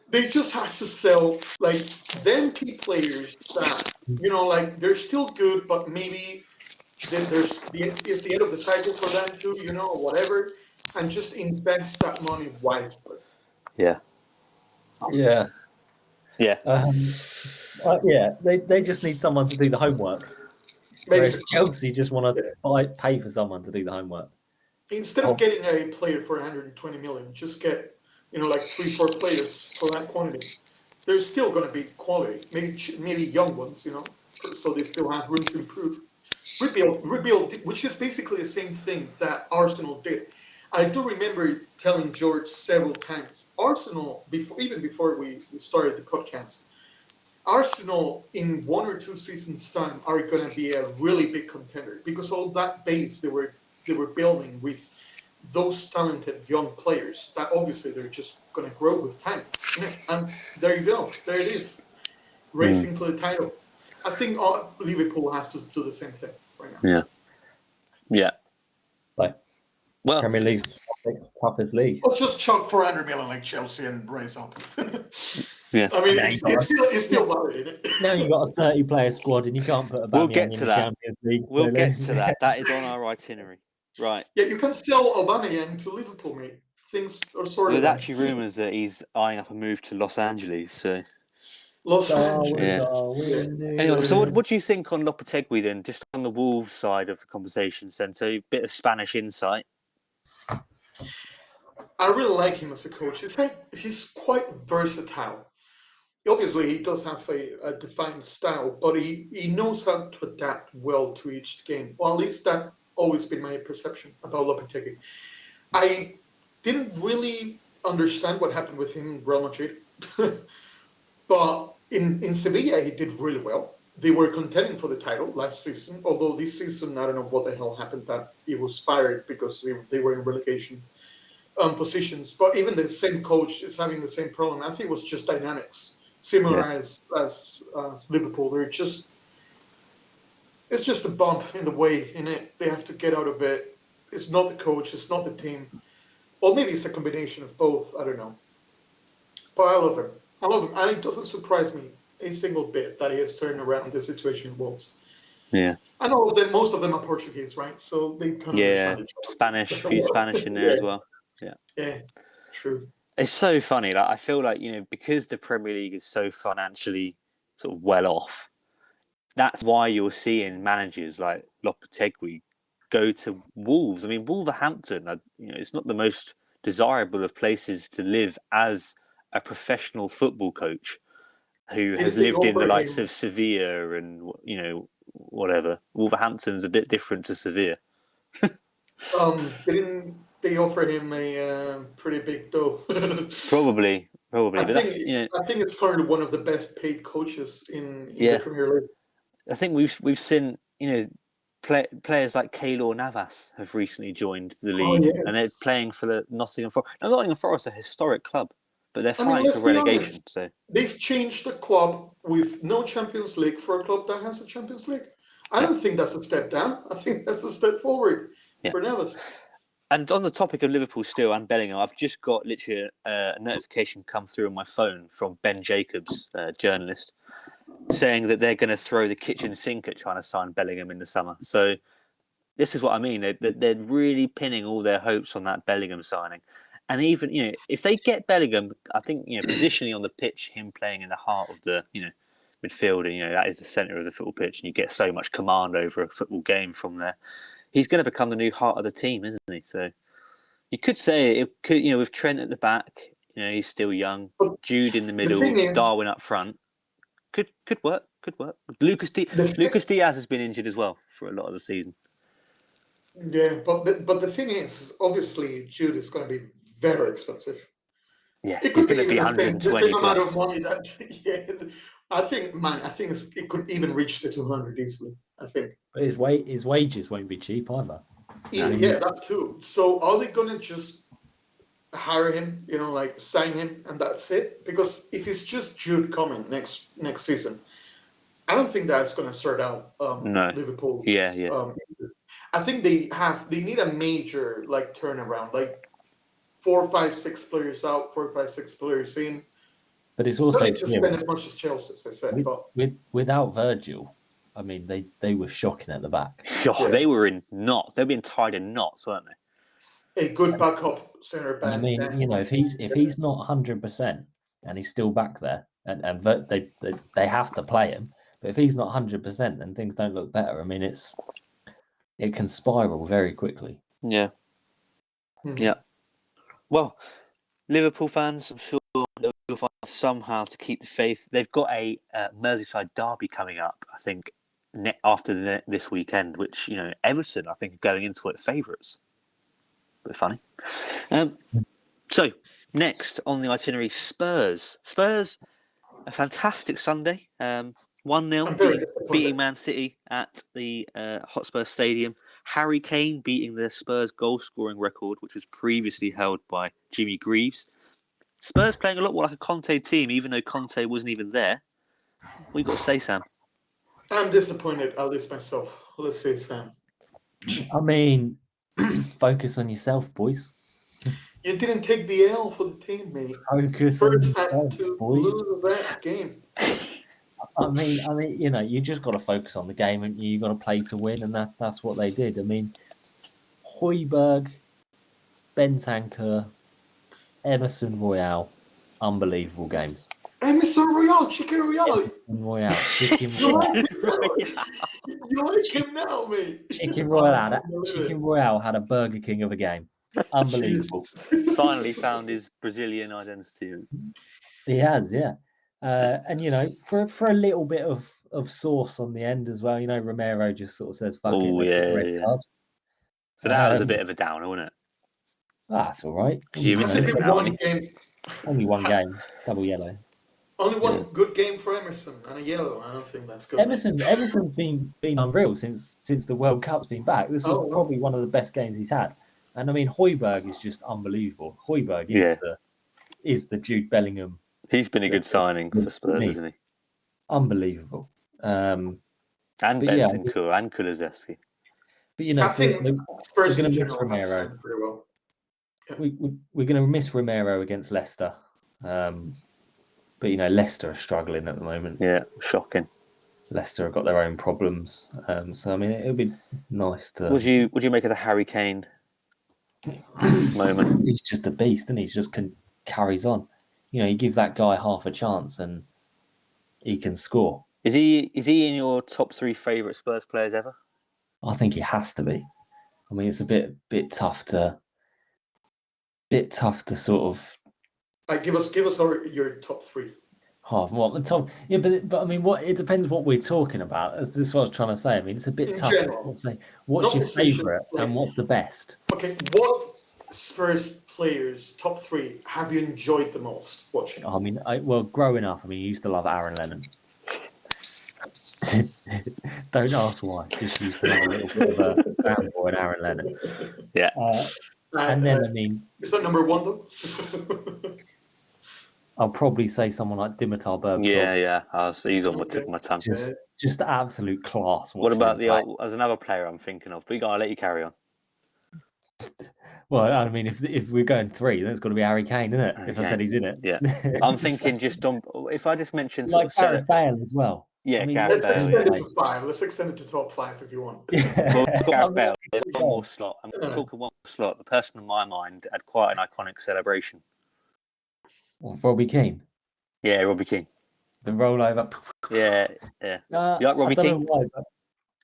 Speaker 3: They just have to sell them key players that they're still good, but maybe it's the end of the cycle for them too, or whatever, and just invest that money wisely.
Speaker 1: Yeah.
Speaker 2: Yeah.
Speaker 1: Yeah.
Speaker 2: They just need someone to do the homework. Whereas Chelsea just want to pay for someone to do the homework.
Speaker 3: Instead of getting a player for 120 million, just get 3-4 players for that quantity. There's still going to be quality, maybe young ones, so they still have room to improve. Rebuild, which is basically the same thing that Arsenal did. I do remember telling George several times, Arsenal, before we started the podcast, Arsenal in 1 or 2 seasons' time are going to be a really big contender because all that base they were building with those talented young players that obviously they're just going to grow with time. Yeah, and there you go. There it is, racing for the title. I think Liverpool has to do the same thing right now.
Speaker 1: Yeah.
Speaker 2: Like,
Speaker 1: Well,
Speaker 2: Premier League's toughest league.
Speaker 3: Or just chuck 400 million like Chelsea and raise up.
Speaker 1: yeah.
Speaker 3: I mean, it's still valid, isn't it?
Speaker 2: Now you've got a 30-player squad and you can't put a
Speaker 1: We'll
Speaker 2: Aubameyang
Speaker 1: get
Speaker 2: in
Speaker 1: to
Speaker 2: the
Speaker 1: that.
Speaker 2: Champions League.
Speaker 1: We'll
Speaker 2: so
Speaker 1: get
Speaker 2: then-
Speaker 1: to that. That is on our itinerary. Right.
Speaker 3: Yeah, you can sell Aubameyang to Liverpool, mate. Things are sorted.
Speaker 1: There's actually rumours that he's eyeing up a move to Los Angeles. So
Speaker 3: Los
Speaker 2: Darwin,
Speaker 3: Angeles.
Speaker 2: Darwin,
Speaker 1: anyway, so what do you think on Lopetegui then? Just on the Wolves side of the conversation, then, so a bit of Spanish insight.
Speaker 3: I really like him as a coach. He's quite versatile. Obviously, he does have a defined style, but he knows how to adapt well to each game. Well, at least that always been my perception about Lopetegui. I didn't really understand what happened with him in Real Madrid, but in Sevilla he did really well. They were contending for the title last season, although this season I don't know what the hell happened that he was fired because they were in relegation positions. But even the same coach is having the same problem. I think it was just dynamics, similar as Liverpool. It's just a bump in the way in it. They have to get out of it. It's not the coach. It's not the team. Or maybe it's a combination of both. I don't know. But I love him. And it doesn't surprise me a single bit that he has turned around the situation in Wolves.
Speaker 1: Yeah.
Speaker 3: And most of them are Portuguese, right? So they kind of understand each other.
Speaker 1: Spanish, few Spanish in there as well.
Speaker 3: Yeah, true.
Speaker 1: It's so funny. Like I feel like because the Premier League is so financially sort of well off, that's why you're seeing managers like Lopetegui go to Wolves. I mean, Wolverhampton, it's not the most desirable of places to live as a professional football coach who has lived in the likes of Sevilla and whatever. Wolverhampton's a bit different to Sevilla.
Speaker 3: Didn't they offer him a pretty big dough?
Speaker 1: Probably.
Speaker 3: I think it's currently one of the best paid coaches in the Premier League.
Speaker 1: I think we've seen players like Keylor Navas have recently joined the league, and they're playing for the Nottingham Forest. Now, Nottingham Forest are a historic club, but they're fighting for relegation. So
Speaker 3: they've changed the club with no Champions League for a club that has a Champions League. I don't think that's a step down. I think that's a step forward for Navas.
Speaker 1: And on the topic of Liverpool still and Bellingham, I've just got literally a notification come through on my phone from Ben Jacobs, journalist, saying that they're going to throw the kitchen sink at trying to sign Bellingham in the summer. So this is what I mean. They're really pinning all their hopes on that Bellingham signing. And even, if they get Bellingham, I think, positionally on the pitch, him playing in the heart of the, midfield, and, that is the centre of the football pitch, and you get so much command over a football game from there. He's going to become the new heart of the team, isn't he? So you could say it could, with Trent at the back, he's still young. Jude in the middle, Darwin up front. Could work. Lucas Diaz has been injured as well for a lot of the season.
Speaker 3: Yeah, but the thing is, obviously, Jude is going to be very expensive.
Speaker 1: Yeah,
Speaker 3: it could
Speaker 1: be 120
Speaker 3: the same amount
Speaker 1: plus.
Speaker 3: of money that. I think it could even reach the 200 easily. I think.
Speaker 2: But his wages won't be cheap either.
Speaker 3: Yeah, that too. So are they going to just hire him? Sign him, and that's it? Because if it's just Jude coming next season, I don't think that's going to sort out Liverpool.
Speaker 1: Yeah.
Speaker 3: I think they need a major turnaround, 4, 5, 6 players out, 4, 5, 6 players in.
Speaker 2: But it's also
Speaker 3: to spend as much as Chelsea, as I said.
Speaker 2: Without Virgil, I mean, they were shocking at the back.
Speaker 1: They were in knots. They were being tied in knots, weren't they?
Speaker 3: A good backup centre back.
Speaker 2: And I mean, if he's not 100% and he's still back there, and they have to play him. But if he's not 100%, then things don't look better. I mean, it can spiral very quickly.
Speaker 1: Yeah. Mm-hmm. Yeah. Well, Liverpool fans, I'm sure they'll find somehow to keep the faith. They've got a Merseyside derby coming up, I think, after this weekend, which, Everton, I think, are going into it favourites. Bit funny. So, next on the itinerary, Spurs. Spurs a fantastic Sunday. 1-0
Speaker 3: I'm very disappointed.
Speaker 1: beating Man City at the Hotspur Stadium. Harry Kane beating the Spurs goal-scoring record, which was previously held by Jimmy Greaves. Spurs playing a lot more like a Conte team, even though Conte wasn't even there. What you got to say, Sam?
Speaker 3: I'm disappointed, at least myself. Let's say Sam.
Speaker 2: I mean, focus on yourself, boys.
Speaker 3: You didn't take the L for the team, mate.
Speaker 2: Focus on
Speaker 3: Spurs had
Speaker 2: yourself,
Speaker 3: to
Speaker 2: boys.
Speaker 3: lose that game.
Speaker 2: I mean, you know, you just got to focus on the game, and you got to play to win, and that's what they did. I mean, Højbjerg, Bentancur, Emerson Royale, unbelievable games.
Speaker 3: Emerson Royale, Chicken Royale.
Speaker 2: Emerson Royale, Chicken Royale.
Speaker 3: You like him now, mate.
Speaker 2: Chicken Royale had a Burger King of a game. Unbelievable.
Speaker 1: Finally found his Brazilian identity.
Speaker 2: He has, yeah. And you know, for a little bit of sauce on the end as well, you know, Romero just sort of says, "Fuck it, let's get a red card."
Speaker 1: So that was a bit of a downer, wasn't it?
Speaker 2: That's all right.
Speaker 3: Only
Speaker 2: one game, double yellow.
Speaker 3: Only one good game for Emerson and a yellow. I don't think that's good.
Speaker 2: Emerson's been unreal since the World Cup's been back. This was probably one of the best games he's had. And I mean, Højbjerg is just unbelievable. Højbjerg is the Jude Bellingham.
Speaker 1: He's been a good signing for Spurs, isn't he?
Speaker 2: Unbelievable.
Speaker 1: And Bentancur and Kulusevski.
Speaker 2: But you know,
Speaker 3: I think Spurs
Speaker 2: we're going to miss Romero.
Speaker 3: Well. Yeah.
Speaker 2: We're going to miss Romero against Leicester. But you know, Leicester are struggling at the moment.
Speaker 1: Yeah, shocking.
Speaker 2: Leicester have got their own problems. So I mean, it would be nice to.
Speaker 1: Would you make of the Harry Kane moment?
Speaker 2: He's just a beast, and he just carries on. You know, you give that guy half a chance, and he can score.
Speaker 1: Is he in your top 3 favourite Spurs players ever?
Speaker 2: I think he has to be. I mean, it's a bit tough to sort of.
Speaker 3: Give us your top 3.
Speaker 2: The top? Yeah, but I mean, it depends what we're talking about. This is what I was trying to say. I mean, it's a bit tough to say what's your favourite and what's the best.
Speaker 3: Okay, what Spurs players top 3 have you enjoyed the most watching?
Speaker 2: I mean, growing up, I mean, you used to love Aaron Lennon. Don't ask why. Just used to have a little bit of a fanboy in Aaron Lennon.
Speaker 1: Yeah.
Speaker 2: And then, I mean,
Speaker 3: is that number 1 though?
Speaker 2: I'll probably say someone like Dimitar Berbatov.
Speaker 1: Yeah. He's on my tip of my tongue.
Speaker 2: Just absolute class.
Speaker 1: What about there's another player I'm thinking of, but I'll let you carry on.
Speaker 2: Well, I mean, if we're going 3, then it's got to be Harry Kane, isn't it?
Speaker 1: Okay.
Speaker 2: If I said he's in it.
Speaker 1: Yeah. I'm thinking if I just mentioned
Speaker 2: like Gareth Bale as well.
Speaker 1: Yeah,
Speaker 2: I mean,
Speaker 1: Gareth
Speaker 3: Let's
Speaker 1: Bale.
Speaker 3: extend it to 5. Let's extend it to top 5 if you want.
Speaker 1: Well, Gareth Bale, there's one more slot. I'm talking one more slot. The person in my mind had quite an iconic celebration.
Speaker 2: Robbie Keane.
Speaker 1: Yeah, Robbie Keane.
Speaker 2: The rollover.
Speaker 1: Yeah. You like Robbie Keane?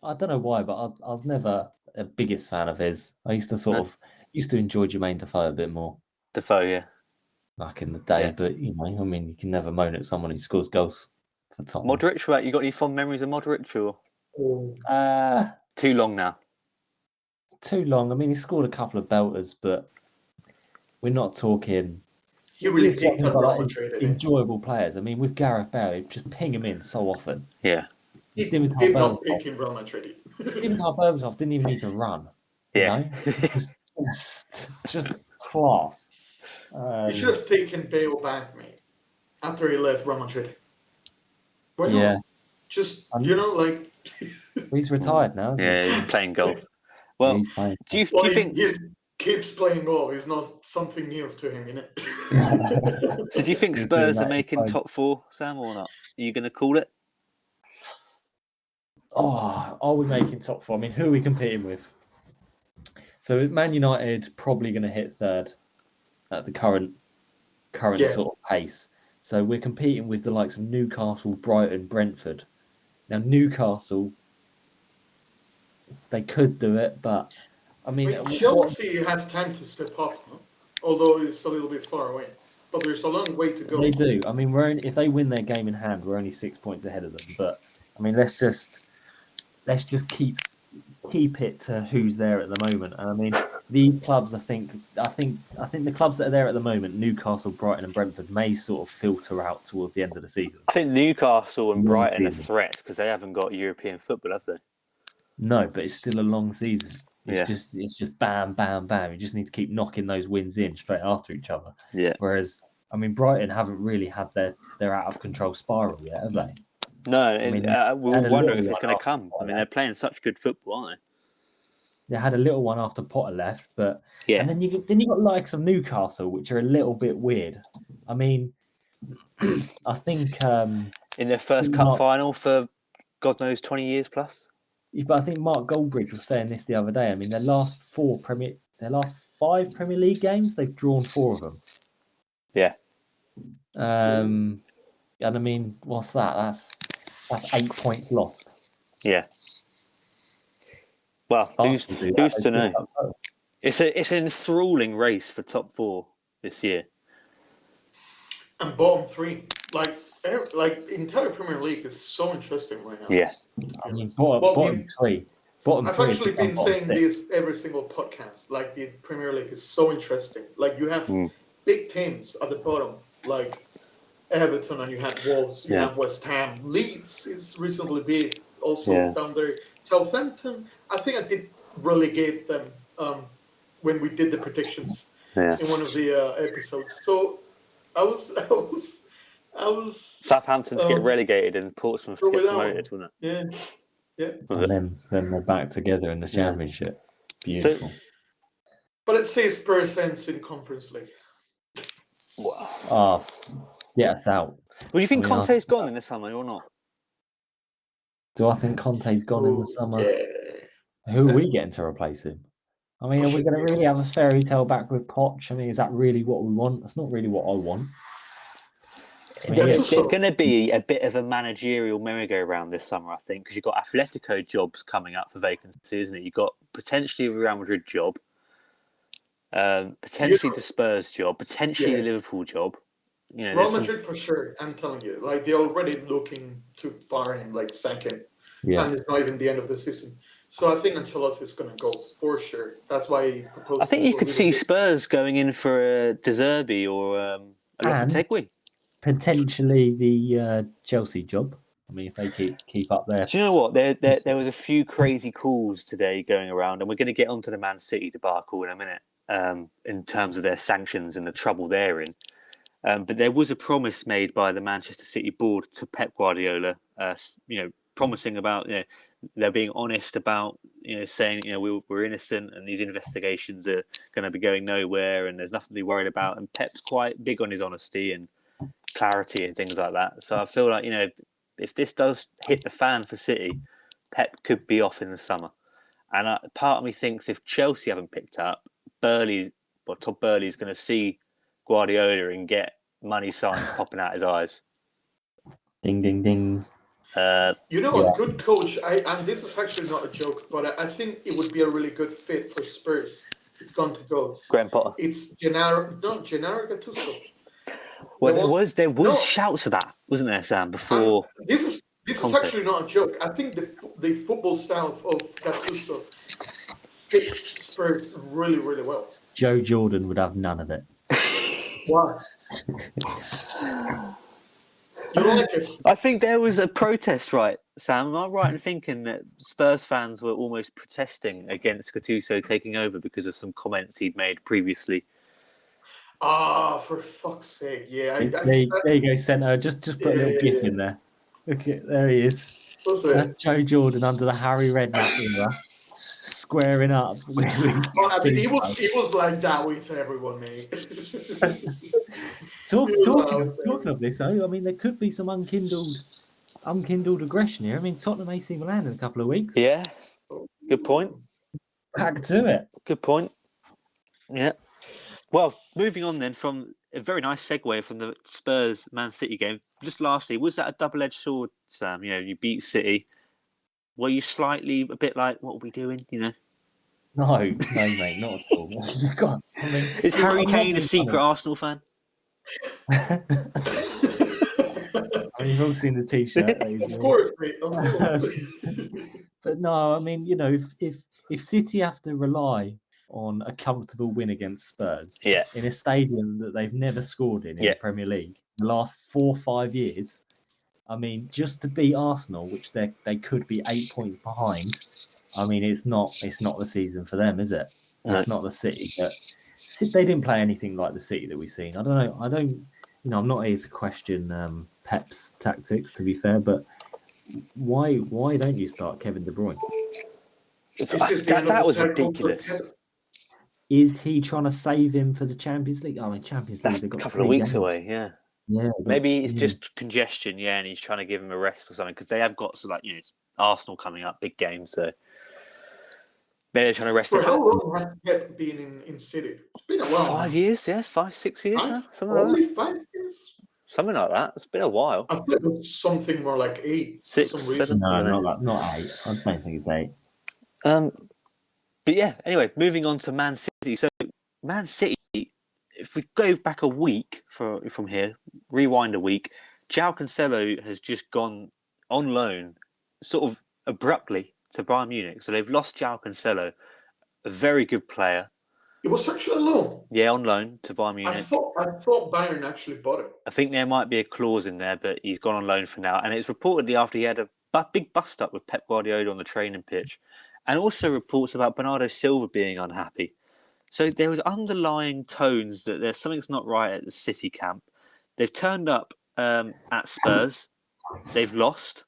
Speaker 2: I don't know why, but I was never a biggest fan of his. I used to enjoy Jermaine Defoe a bit more.
Speaker 1: Defoe, yeah.
Speaker 2: Back in the day, but you know, I mean, you can never moan at someone who scores goals for Tottenham.
Speaker 1: Modric, right? You got any fond memories of Modric or? Too long now.
Speaker 2: Too long. I mean, he scored a couple of belters, but we're not talking.
Speaker 3: He really picked up Real Madrid.
Speaker 2: Enjoyable players. I mean, with Gareth Bale, just ping him in so often.
Speaker 1: Yeah.
Speaker 3: He did not pick in Real Madrid.
Speaker 2: Dimitar Berbatov didn't even need to run.
Speaker 1: Yeah.
Speaker 2: You know? just class.
Speaker 3: You should have taken Bale back, mate, after he left Real Madrid. Why not?
Speaker 2: Yeah.
Speaker 3: Just, like...
Speaker 2: He's retired now, isn't he?
Speaker 1: He's playing golf. Well, do you think...
Speaker 3: He keeps playing golf. It's not something new to him, innit?
Speaker 1: So do you think Spurs are making top 4, Sam, or not? Are you going to call it?
Speaker 2: Oh, are we making top 4? I mean, who are we competing with? So Man United probably going to hit 3rd at the current sort of pace. So we're competing with the likes of Newcastle, Brighton, Brentford. Now Newcastle, they could do it, but I mean,
Speaker 3: Chelsea has time to step up, although it's a little bit far away. But there's a long way to go.
Speaker 2: They do. I mean, if they win their game in hand, we're only 6 points ahead of them. But I mean, let's just keep it to who's there at the moment. And I mean, these clubs, I think the clubs that are there at the moment, Newcastle, Brighton, and Brentford, may sort of filter out towards the end of the season.
Speaker 1: I think Newcastle and
Speaker 2: It's a long
Speaker 1: Brighton are
Speaker 2: season.
Speaker 1: threats because they haven't got European football, have they?
Speaker 2: No, but it's still a long season. It's
Speaker 1: Yeah.
Speaker 2: just bam, bam, bam. You just need to keep knocking those wins in straight after each other.
Speaker 1: Yeah.
Speaker 2: Whereas, I mean, Brighton haven't really had their out of control spiral yet, have they?
Speaker 1: No,
Speaker 2: I mean,
Speaker 1: we
Speaker 2: they
Speaker 1: were
Speaker 2: had a
Speaker 1: wondering
Speaker 2: little
Speaker 1: if it's
Speaker 2: one
Speaker 1: going to
Speaker 2: after
Speaker 1: come. I
Speaker 2: Potter
Speaker 1: mean, they're
Speaker 2: left.
Speaker 1: playing such good football, aren't
Speaker 2: They had a little one after Potter left, but
Speaker 1: they? Yeah.
Speaker 2: and then you got likes of Newcastle, which are a little bit weird. I mean, I think
Speaker 1: In their first
Speaker 2: Mark-
Speaker 1: cup final for God knows 20 years plus.
Speaker 2: but I think Mark Goldbridge was saying this the other day. I mean, their last 5 Premier League games, they've drawn 4 of them.
Speaker 1: Yeah.
Speaker 2: And I mean, what's that? That's 8 points lost.
Speaker 1: Yeah. Well, who's
Speaker 2: Arsenal do that,
Speaker 1: to
Speaker 2: they
Speaker 1: know?
Speaker 2: still have both.
Speaker 1: It's an enthralling race for top 4 this year.
Speaker 3: And bottom 3, like entire Premier League is so interesting right now.
Speaker 1: Yeah.
Speaker 2: I mean, bottom 3. Bottom
Speaker 3: I've
Speaker 2: 3
Speaker 3: actually
Speaker 2: become
Speaker 3: been
Speaker 2: bottom
Speaker 3: saying
Speaker 2: 6.
Speaker 3: this every single podcast. Like, the Premier League is so interesting. Like, you have big teams at the bottom, like Everton, and you had Wolves, you have West Ham. Leeds is reasonably big, also down there. Southampton, I think I did relegate them when we did the predictions in one of the episodes. So I was.
Speaker 1: Southampton to get relegated and Portsmouth to get promoted, wasn't it?
Speaker 3: Yeah.
Speaker 2: And then they're back together in the Championship. Beautiful.
Speaker 3: But it says Spurs ends in Conference League.
Speaker 2: Wow. Get us out.
Speaker 1: Well, do you think Conte's gone in the summer or not?
Speaker 2: Do I think Conte's gone in the summer? Yeah. Who are we getting to replace him? I mean, are we going to really have a fairy tale back with Poch? I mean, is that really what we want? That's not really what I want. I mean,
Speaker 1: There's going to be a bit of a managerial merry-go-round this summer, I think, because you've got Atletico jobs coming up for vacancy, isn't it? You've got potentially a Real Madrid job, potentially the Spurs job, potentially the Liverpool job. You know,
Speaker 3: Real Madrid for sure. I'm telling you, like, they're already looking to fire him like second, and it's not even the end of the season. So I think Ancelotti is going to go for sure. That's why he proposed.
Speaker 1: I think you could see Spurs going in for a De Zerbi or a Lopetegui.
Speaker 2: Potentially the Chelsea job. I mean, if they keep up there.
Speaker 1: Do you know what? There was a few crazy calls today going around, and we're going to get onto the Man City debacle in a minute in terms of their sanctions and the trouble they're in. But there was a promise made by the Manchester City board to Pep Guardiola, promising about, they're being honest about, saying, we're innocent and these investigations are going to be going nowhere and there's nothing to be worried about. And Pep's quite big on his honesty and clarity and things like that. So I feel like, if this does hit the fan for City, Pep could be off in the summer. And part of me thinks if Chelsea haven't picked up, Todd Burley's going to see Guardiola and get money signs popping out his eyes.
Speaker 2: Ding, ding, ding.
Speaker 3: A good coach, and this is actually not a joke, but I think it would be a really good fit for Spurs if Conte goes.
Speaker 1: Graham Potter.
Speaker 3: It's Gennaro Gattuso.
Speaker 1: Well, there was shouts of that, wasn't there, Sam? Before
Speaker 3: this is actually not a joke. I think the football style of Gattuso fits Spurs really, really well.
Speaker 2: Joe Jordan would have none of it.
Speaker 3: Why? You like it?
Speaker 1: I think there was a protest, right, Sam? Am I right in thinking that Spurs fans were almost protesting against Gattuso taking over because of some comments he'd made previously?
Speaker 3: For fuck's sake, yeah.
Speaker 2: There you go, Centre. Just put a little gif in there. Look at there he is. That's Joe Jordan under the Harry Redknapp era, squaring up.
Speaker 3: He was like that with everyone, mate.
Speaker 2: Talking of this, though, I mean, there could be some unkindled aggression here. I mean, Tottenham AC Milan in a couple of weeks.
Speaker 1: Yeah, good point.
Speaker 2: Back to it.
Speaker 1: Good point. Yeah. Well, moving on then from a very nice segue from the Spurs Man City game. Just lastly, was that a double-edged sword, Sam? You beat City. Were you slightly a bit like, what are we doing?
Speaker 2: No, mate, not at all. God,
Speaker 1: is Harry Kane a secret Arsenal fan?
Speaker 2: You've all seen the T-shirt.
Speaker 3: Of course, mate. Of course.
Speaker 2: But no, I mean, if City have to rely on a comfortable win against Spurs
Speaker 1: Yeah.
Speaker 2: in a stadium that they've never scored in the Premier League the last 4 or 5 years. I mean, just to beat Arsenal, which they could be 8 points behind. I mean, it's not the season for them, is it?
Speaker 1: No.
Speaker 2: It's not the City. But they didn't play anything like the City that we've seen. I don't know. I'm not here to question Pep's tactics, to be fair, but why don't you start Kevin De Bruyne?
Speaker 1: That was ridiculous.
Speaker 2: Is he trying to save him for the Champions League? I mean, Champions League,
Speaker 1: That's
Speaker 2: they've got
Speaker 1: a couple
Speaker 2: 3
Speaker 1: of weeks
Speaker 2: games.
Speaker 1: away, yeah.
Speaker 2: Yeah,
Speaker 1: maybe it's just congestion, and he's trying to give him a rest or something, because they have got it's Arsenal coming up, big game, so maybe they're trying to rest him.
Speaker 3: How long has Pep been in City? It's been a while.
Speaker 1: 5 years, 5-6 years now, something
Speaker 3: only
Speaker 1: like that.
Speaker 3: 5 years.
Speaker 1: Something like that. It's been a while.
Speaker 3: I thought it was something more like 8.
Speaker 1: 6,
Speaker 3: for some reason.
Speaker 1: 7.
Speaker 2: No, not 8. I don't think it's 8.
Speaker 1: But yeah, anyway, moving on to Man City. So Man City, if we go back a week from here, rewind a week, João Cancelo has just gone on loan, sort of abruptly, to Bayern Munich. So they've lost João Cancelo, a very good player.
Speaker 3: It was actually a loan.
Speaker 1: Yeah, on loan to Bayern Munich.
Speaker 3: I thought Bayern actually bought it.
Speaker 1: I think there might be a clause in there, but he's gone on loan for now. And it's reportedly after he had a big bust-up with Pep Guardiola on the training pitch. And also reports about Bernardo Silva being unhappy. So there was underlying tones that there's something's not right at the City camp. They've turned up at Spurs. They've lost.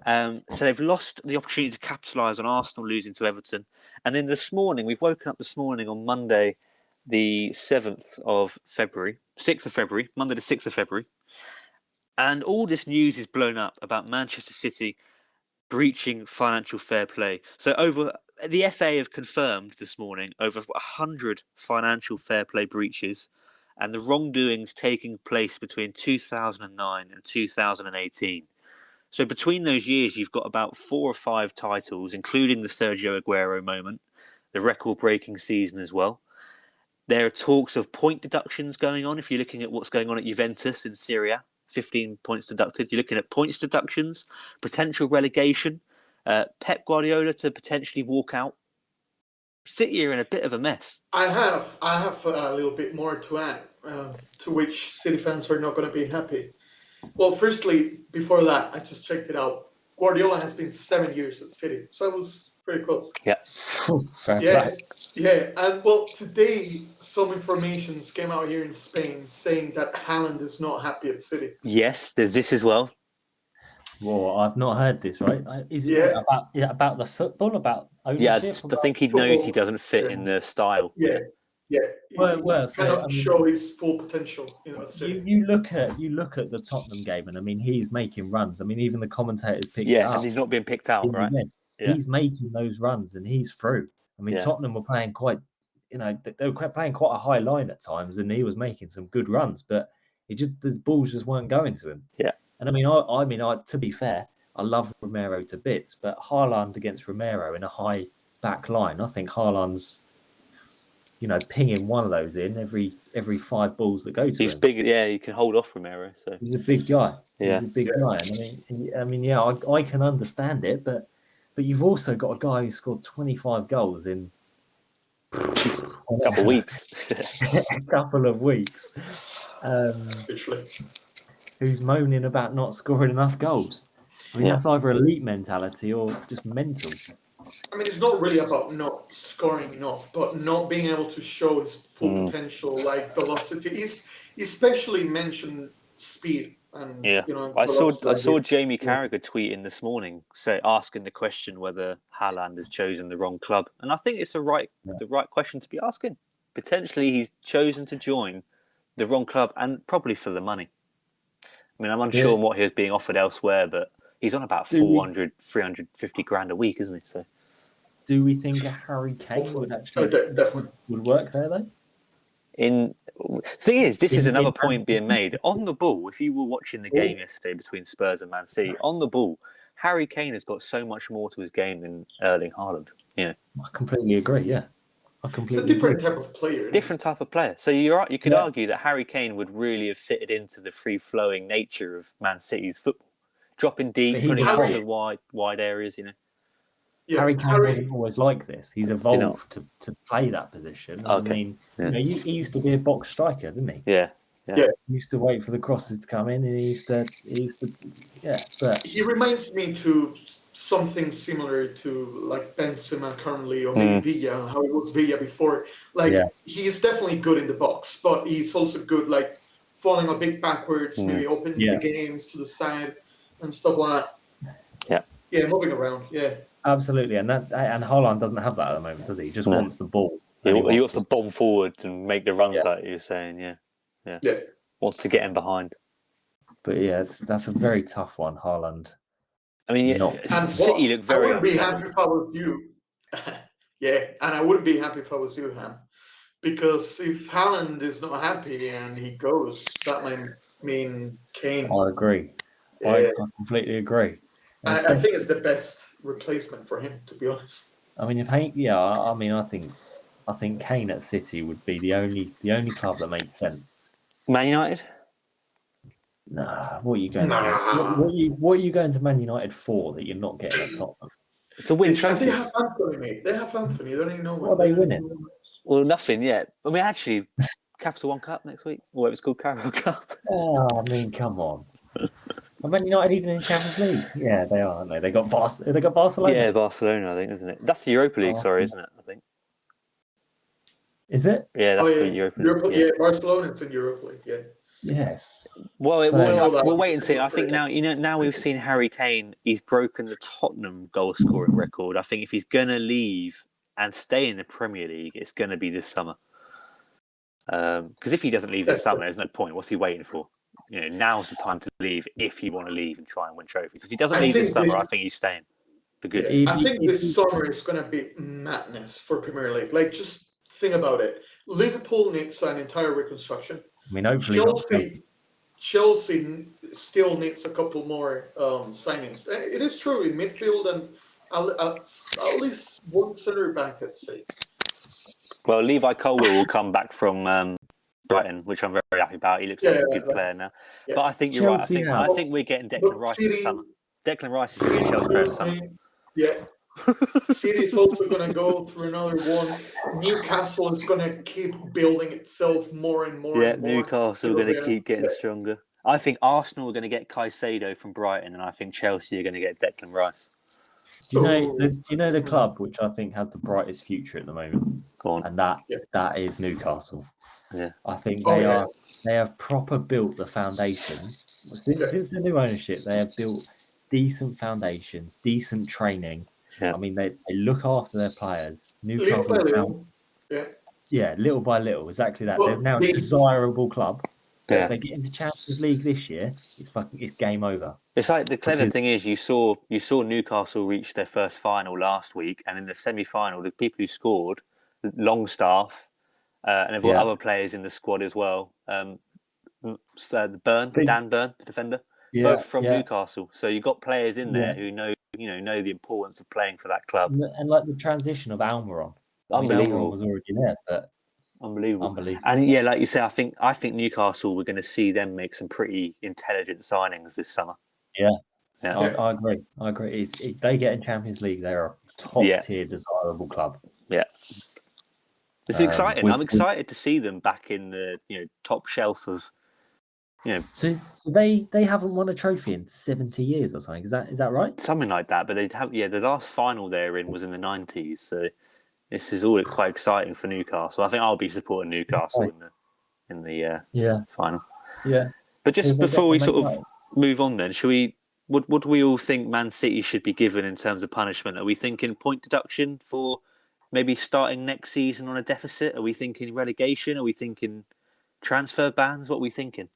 Speaker 1: So they've lost the opportunity to capitalise on Arsenal losing to Everton. And then this morning, we've woken up this morning on Monday, the 6th of February, Monday the 6th of February. And all this news is blown up about Manchester City breaching financial fair play. So the FA have confirmed this morning over 100 financial fair play breaches and the wrongdoings taking place between 2009 and 2018. So between those years, you've got about 4 or 5 titles, including the Sergio Aguero moment, the record-breaking season as well. There are talks of point deductions going on. If you're looking at what's going on at Juventus in Serie A, 15 points deducted. You're looking at points deductions, potential relegation, Pep Guardiola to potentially walk out. City are in a bit of a mess.
Speaker 3: I have a little bit more to add, to which City fans are not going to be happy. Well, firstly, before that, I just checked it out. Guardiola has been 7 years at City, so I was pretty close.
Speaker 1: Yeah.
Speaker 3: Yeah. And well, today some information came out here in Spain saying that Haaland is not happy at City.
Speaker 1: Yes, there's this as well.
Speaker 2: Well, I've not heard this, right? Is it about the football, about ownership?
Speaker 1: Yeah, I think he knows he doesn't fit in the style.
Speaker 3: Yeah.
Speaker 2: Well,
Speaker 3: he cannot show his full potential.
Speaker 2: You look at the Tottenham game, and I mean, he's making runs. I mean, even the commentators picked it up.
Speaker 1: And he's not being picked out, right?
Speaker 2: Yeah. He's making those runs, and he's through. I mean, Tottenham were playing quite, they were playing quite a high line at times, and he was making some good runs, but the balls just weren't going to him.
Speaker 1: Yeah.
Speaker 2: And I mean, to be fair, I love Romero to bits, but Haaland against Romero in a high back line, I think Haaland's, pinging one of those in every 5 balls that go to him.
Speaker 1: He's big, he can hold off Romero. So
Speaker 2: he's a big guy.
Speaker 1: Yeah.
Speaker 2: He's a big guy. And I can understand it, but you've also got a guy who scored 25 goals in
Speaker 1: a couple of weeks.
Speaker 2: A couple of weeks. Who's moaning about not scoring enough goals. I mean, that's either elite mentality or just mental.
Speaker 3: I mean, it's not really about not scoring enough, but not being able to show his full potential, like velocity. He's especially mentioned speed. And,
Speaker 1: I saw Jamie Carragher tweeting this morning, asking the question whether Haaland has chosen the wrong club, and I think it's the right question to be asking. Potentially, he's chosen to join the wrong club, and probably for the money. I mean, I'm unsure on what he was being offered elsewhere, but he's on about 350 grand a week, isn't he? So,
Speaker 2: do we think a Harry Kane would actually would work there though?
Speaker 1: Thing is, this is another point being made. On the ball, if you were watching the game yesterday between Spurs and Man City, on the ball, Harry Kane has got so much more to his game than Erling Haaland. Yeah,
Speaker 2: I completely agree. Yeah,
Speaker 3: it's a different type of player.
Speaker 1: Different type of player. So you could argue that Harry Kane would really have fitted into the free-flowing nature of Man City's football, dropping deep, putting out to wide areas.
Speaker 2: Harry Kane wasn't always like this. He's evolved to play that position. I
Speaker 1: Okay.
Speaker 2: mean,
Speaker 1: Yeah.
Speaker 2: he used to be a box striker, didn't he?
Speaker 1: Yeah.
Speaker 2: He used to wait for the crosses to come in, and he used to, But
Speaker 3: he reminds me to something similar to like Benzema currently, or maybe Villa, how it was Villa before. Like he is definitely good in the box, but he's also good like falling a bit backwards, maybe opening the games to the side and stuff like that. Yeah, moving around. Yeah,
Speaker 2: absolutely. And Haaland doesn't have that at the moment, does he? He just wants the ball.
Speaker 1: He wants to bomb forward and make the runs like you're saying. Yeah. Wants to get in behind.
Speaker 2: But that's a very tough one, Haaland.
Speaker 1: I mean, City look very.
Speaker 3: I wouldn't be happy if I was you. And I wouldn't be happy if I was you, Ham, because if Haaland is not happy and he goes, that might mean Kane.
Speaker 2: I agree. I completely agree.
Speaker 3: I think it's the best replacement for him, to be honest.
Speaker 2: I mean, I think Kane at City would be the only club that makes sense.
Speaker 1: Man United.
Speaker 2: Nah, what are you going to? What are you going to Man United for that you're not getting at Tottenham?
Speaker 1: To win
Speaker 3: trophies.
Speaker 1: They have
Speaker 3: Anthony, mate. They have Anthony. They don't even know
Speaker 2: what are they winning.
Speaker 1: Well, nothing yet. I mean, actually, Capital One Cup next week, or whatever it's called, Carabao Cup.
Speaker 2: Oh, I mean, come on. Are Man United even in Champions League? Yeah, they are, aren't they? They got Barcelona.
Speaker 1: Yeah, Barcelona, I think, isn't it? That's the Europa League, isn't it? I think.
Speaker 2: Is it?
Speaker 1: Yeah, that's the Europa League.
Speaker 3: Yeah, Barcelona's in Europa League. Yeah.
Speaker 2: Yes.
Speaker 1: Well, we'll wait and see. I think now we've seen Harry Kane. He's broken the Tottenham goal scoring record. I think if he's going to leave and stay in the Premier League, it's going to be this summer. Because if he doesn't leave this summer, there's no point. What's he waiting for? Now's the time to leave if you want to leave and try and win trophies. If he doesn't leave this summer, I think he's staying for good.
Speaker 3: I think this summer is going to be madness for Premier League. Like, just think about it. Liverpool needs an entire reconstruction.
Speaker 2: I mean, hopefully
Speaker 3: Chelsea still needs a couple more signings. It is true in midfield and at least one centre back at sea.
Speaker 1: Well, Levi Colwill will come back from Brighton, which I'm very happy about. He looks like a good player now. Yeah. But I think you're right. I think we're getting Declan Rice in the summer. Declan Rice is going to Chelsea in the summer.
Speaker 3: Yeah. City is also going to go through another one. Newcastle is going to keep building itself more and more.
Speaker 1: Yeah, Newcastle are going to keep getting stronger. I think Arsenal are going to get Caicedo from Brighton, and I think Chelsea are going to get Declan Rice.
Speaker 2: Do you know the club which I think has the brightest future at the moment?
Speaker 1: Go on.
Speaker 2: And that is Newcastle.
Speaker 1: Yeah,
Speaker 2: I think they have proper built the foundations since the new ownership. They have built decent foundations, decent training.
Speaker 1: Yeah.
Speaker 2: I mean, they look after their players.
Speaker 3: Newcastle, little
Speaker 2: by little, exactly that.
Speaker 3: Well,
Speaker 2: they're now a desirable club.
Speaker 1: Yeah.
Speaker 2: If they get into Champions League this year, it's game over.
Speaker 1: It's like the clever thing is you saw Newcastle reach their first final last week, and in the semi-final, the people who scored, Longstaff, and they've got other players in the squad as well. Dan Burn, the defender, both from Newcastle. So you've got players in there who know the importance of playing for that club.
Speaker 2: And like the transition of Almiron.
Speaker 1: Unbelievable.
Speaker 2: Almiron was already there, but
Speaker 1: unbelievable. And yeah, like you say, I think Newcastle, we're going to see them make some pretty intelligent signings this summer.
Speaker 2: Yeah. I agree. If they get in Champions League, they're a top-tier desirable club.
Speaker 1: Yeah. It's exciting. I'm excited to see them back in the top shelf of.
Speaker 2: So they haven't won a trophy in 70 years or something. Is that right?
Speaker 1: Something like that. But they have. Yeah, the last final they're in was in the 90s. So this is all quite exciting for Newcastle. I think I'll be supporting Newcastle in the final.
Speaker 2: Yeah.
Speaker 1: But just before we sort of move on, then, should we? What do we all think Man City should be given in terms of punishment? Are we thinking point deduction for maybe starting next season on a deficit? Are we thinking relegation? Are we thinking transfer bans? What are we thinking?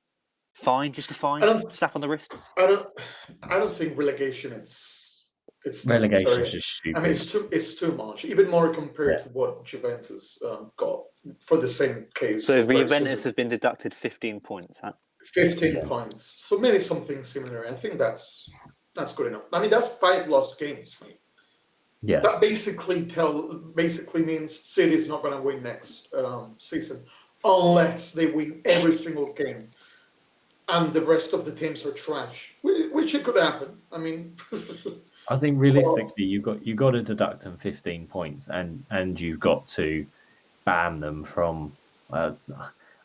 Speaker 1: Fine, just a fine, slap on the wrist.
Speaker 3: I don't think relegation. It's
Speaker 2: relegation is just stupid.
Speaker 3: I mean, it's too much, even more compared to what Juventus got for the same case.
Speaker 1: So Juventus has been deducted 15 points, huh?
Speaker 3: 15 points. So maybe something similar. I think that's good enough. I mean, that's 5 lost games, mate.
Speaker 2: Yeah.
Speaker 3: That basically means City is not going to win next season unless they win every single game, and the rest of the teams are trash, which it could happen. I mean,
Speaker 2: I think realistically, you got to deduct them 15 points, and you've got to ban them from. I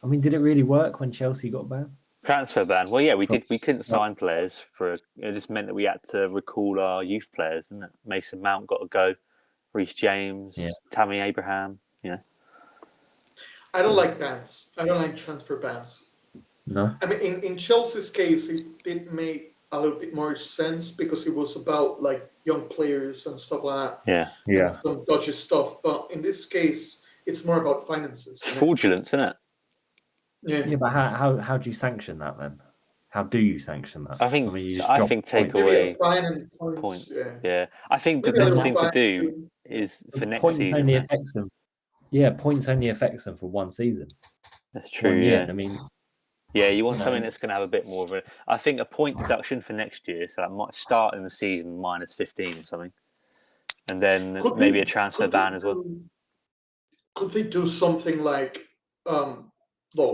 Speaker 2: mean, did it really work when Chelsea got banned?
Speaker 1: Transfer ban. Well, yeah, we did. We couldn't sign players for. It just meant that we had to recall our youth players, didn't it? Mason Mount got to go. Reece James, Tammy Abraham.
Speaker 3: I don't like bans. I don't like transfer bans.
Speaker 2: No.
Speaker 3: I mean, in Chelsea's case, it did make a little bit more sense because it was about like young players and stuff like that.
Speaker 2: Yeah.
Speaker 3: Some dodgy stuff. But in this case, it's more about finances.
Speaker 1: It's fraudulent, isn't it?
Speaker 2: Yeah, but how do you sanction that then? How do you sanction that?
Speaker 1: I think take
Speaker 3: Maybe
Speaker 1: away
Speaker 3: a fine and
Speaker 1: points.
Speaker 3: Yeah.
Speaker 1: I think the
Speaker 3: Maybe a
Speaker 1: best
Speaker 3: little
Speaker 1: thing to
Speaker 3: fine.
Speaker 1: do is for next
Speaker 2: points
Speaker 1: season.
Speaker 2: only affects them. Yeah, points only affects them for one season.
Speaker 1: That's true.
Speaker 2: 1 year.
Speaker 1: Yeah.
Speaker 2: I mean,
Speaker 1: yeah, you want something that's going to have a bit more of a. I think a point deduction for next year, so that might start in the season minus 15 or something, and then maybe a transfer ban as well.
Speaker 3: Could they do something like, well,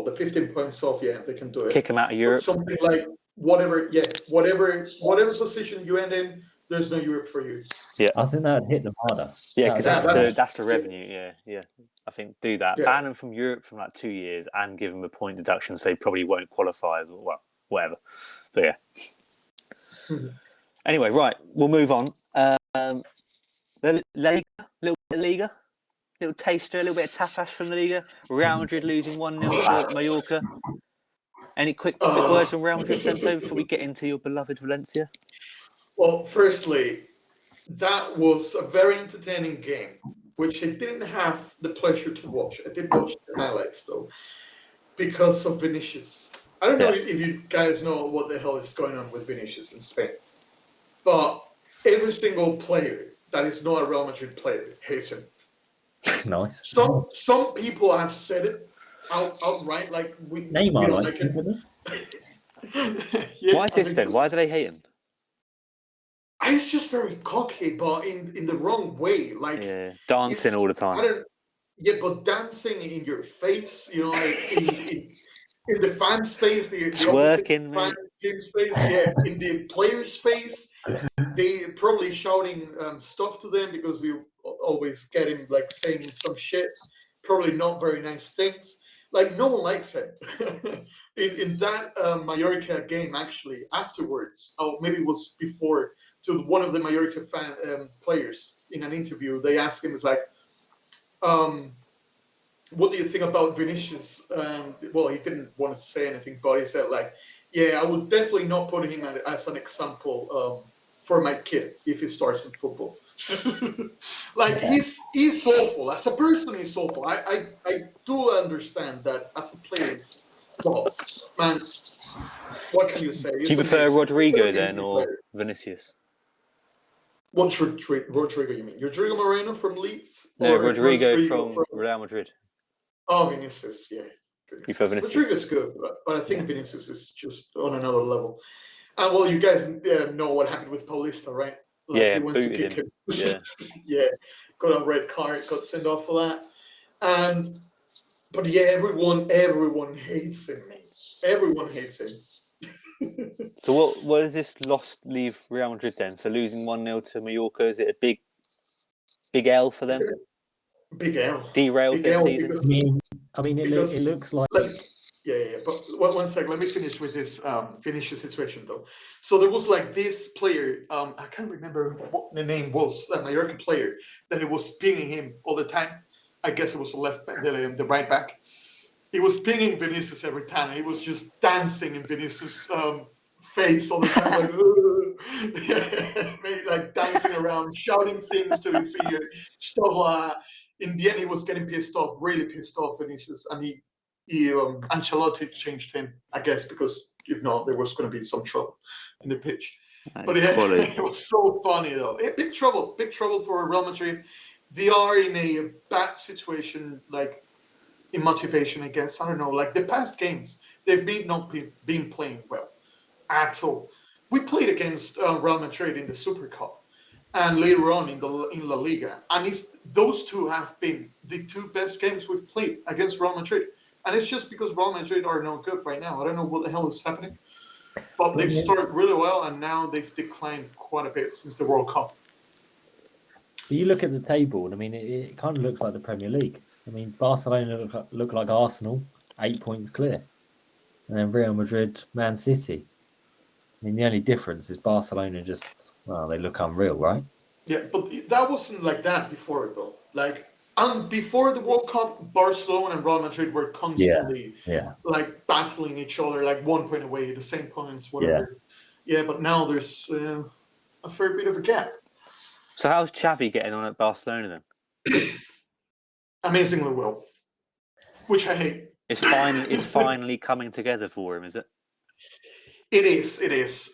Speaker 3: the 15 points off? Yeah, they can do it.
Speaker 1: Kick them out of Europe.
Speaker 3: But something like whatever position you end in, there's no Europe for you.
Speaker 1: Yeah,
Speaker 2: I think that would hit them harder.
Speaker 1: Yeah, because that's the revenue. Yeah. I think do that. Yeah. Ban them from Europe for like 2 years and give them a point deduction, so they probably won't qualify as well. Whatever. But yeah. Anyway, right, we'll move on. The Liga, little bit of Liga, little taster, a little bit of tapas from the Liga. Real Madrid losing 1-0 to Mallorca. Any quick words from Real Madrid, Sento, before we get into your beloved Valencia?
Speaker 3: Well, firstly, that was a very entertaining game, which I didn't have the pleasure to watch. I did watch the highlights, though, because of Vinicius. I don't know if you guys know what the hell is going on with Vinicius in Spain, but every single player that is not a Real Madrid player hates him.
Speaker 2: Nice.
Speaker 3: Some people have said it outright, like
Speaker 2: Neymar likes him.
Speaker 1: Why this then? Why do they hate him?
Speaker 3: It's just very cocky, but in the wrong way. Like
Speaker 1: dancing all the time.
Speaker 3: But dancing in your face, like in the fans' face, the
Speaker 1: twerking,
Speaker 3: team's face, in the players' face. They probably shouting stuff to them because we always get him like saying some shit, probably not very nice things. Like no one likes him. in that Mallorca game, actually, afterwards, or maybe it was before, to one of the Mallorca players in an interview, they asked him, "Was like, what do you think about Vinicius?" Well, he didn't want to say anything, but he said like, "Yeah, I would definitely not put him as an example for my kid if he starts in football." Like he's awful as a person. He's awful. I do understand that as a player. Well, man, what can you say?
Speaker 1: Do you prefer Rodrigo then or Vinicius?
Speaker 3: What Rodrigo you mean? Rodrigo Moreno from Leeds?
Speaker 1: No, Rodrigo from Real Madrid.
Speaker 3: Oh, Vinicius, yeah.
Speaker 1: Vinicius.
Speaker 3: Rodrigo's good, but I think Vinicius is just on another level. And well, you guys know what happened with Paulista, right? Like, he went to kick him. Yeah, got a red card, got sent off for that. But yeah, everyone hates him, mate. Everyone hates him.
Speaker 1: So what does this loss leave Real Madrid then? So losing 1-0 to Mallorca, is it a big L for them?
Speaker 3: Big L.
Speaker 1: Derailed their season?
Speaker 2: I mean, it looks like...
Speaker 3: Yeah. But one second, let me finish with this Vinicius situation, though. So there was like this player, I can't remember what the name was, a Mallorca player, that it was pinging him all the time. I guess it was the right back. He was pinging Vinicius every time. And he was just dancing in Vinicius' face all the time, like dancing around, shouting things to his ear, stuff like that. In the end, he was getting pissed off, really pissed off, Vinicius, and Ancelotti changed him, I guess, because if not, there was going to be some trouble in the pitch. But it was so funny though. Big trouble for Real Madrid. They are in a bad situation, like in motivation, I guess. I don't know. Like the past games, they've not been playing well at all. We played against Real Madrid in the Super Cup, and later on in La Liga, and those two have been the two best games we've played against Real Madrid. And it's just because Real Madrid are no good right now. I don't know what the hell is happening. But they've started really well, and now they've declined quite a bit since the World Cup.
Speaker 2: But you look at the table, and I mean, it kind of looks like the Premier League. I mean, Barcelona look like Arsenal, 8 points clear, and then Real Madrid, Man City. I mean, the only difference is Barcelona they look unreal, right?
Speaker 3: Yeah, but that wasn't like that before, though. And before the World Cup, Barcelona and Real Madrid were constantly like battling each other, like 1 point away, the same points, whatever. Yeah, but now there's a fair bit of a gap.
Speaker 1: So how's Xavi getting on at Barcelona then?
Speaker 3: Amazingly well, which I hate.
Speaker 1: It's finally coming together for him, is it?
Speaker 3: It is. It is.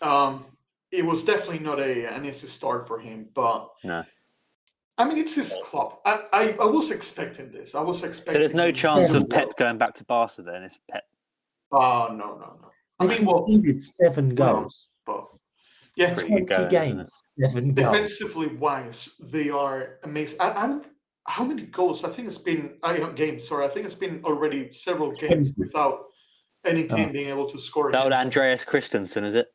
Speaker 3: It was definitely not an easy start for him, but
Speaker 1: no.
Speaker 3: I mean, it's his club. I was expecting this. I was expecting.
Speaker 1: So there's no chance of Pep going back to Barca then, if Pep.
Speaker 3: No.
Speaker 2: I mean, conceded 7 goals.
Speaker 3: But yeah,
Speaker 2: 20 games, 7 goals.
Speaker 3: Defensively wise, they are amazing. How many goals? I think it's been games. Sorry, I think it's been already several games without any team being able to score.
Speaker 1: That would Andreas Christensen, is it?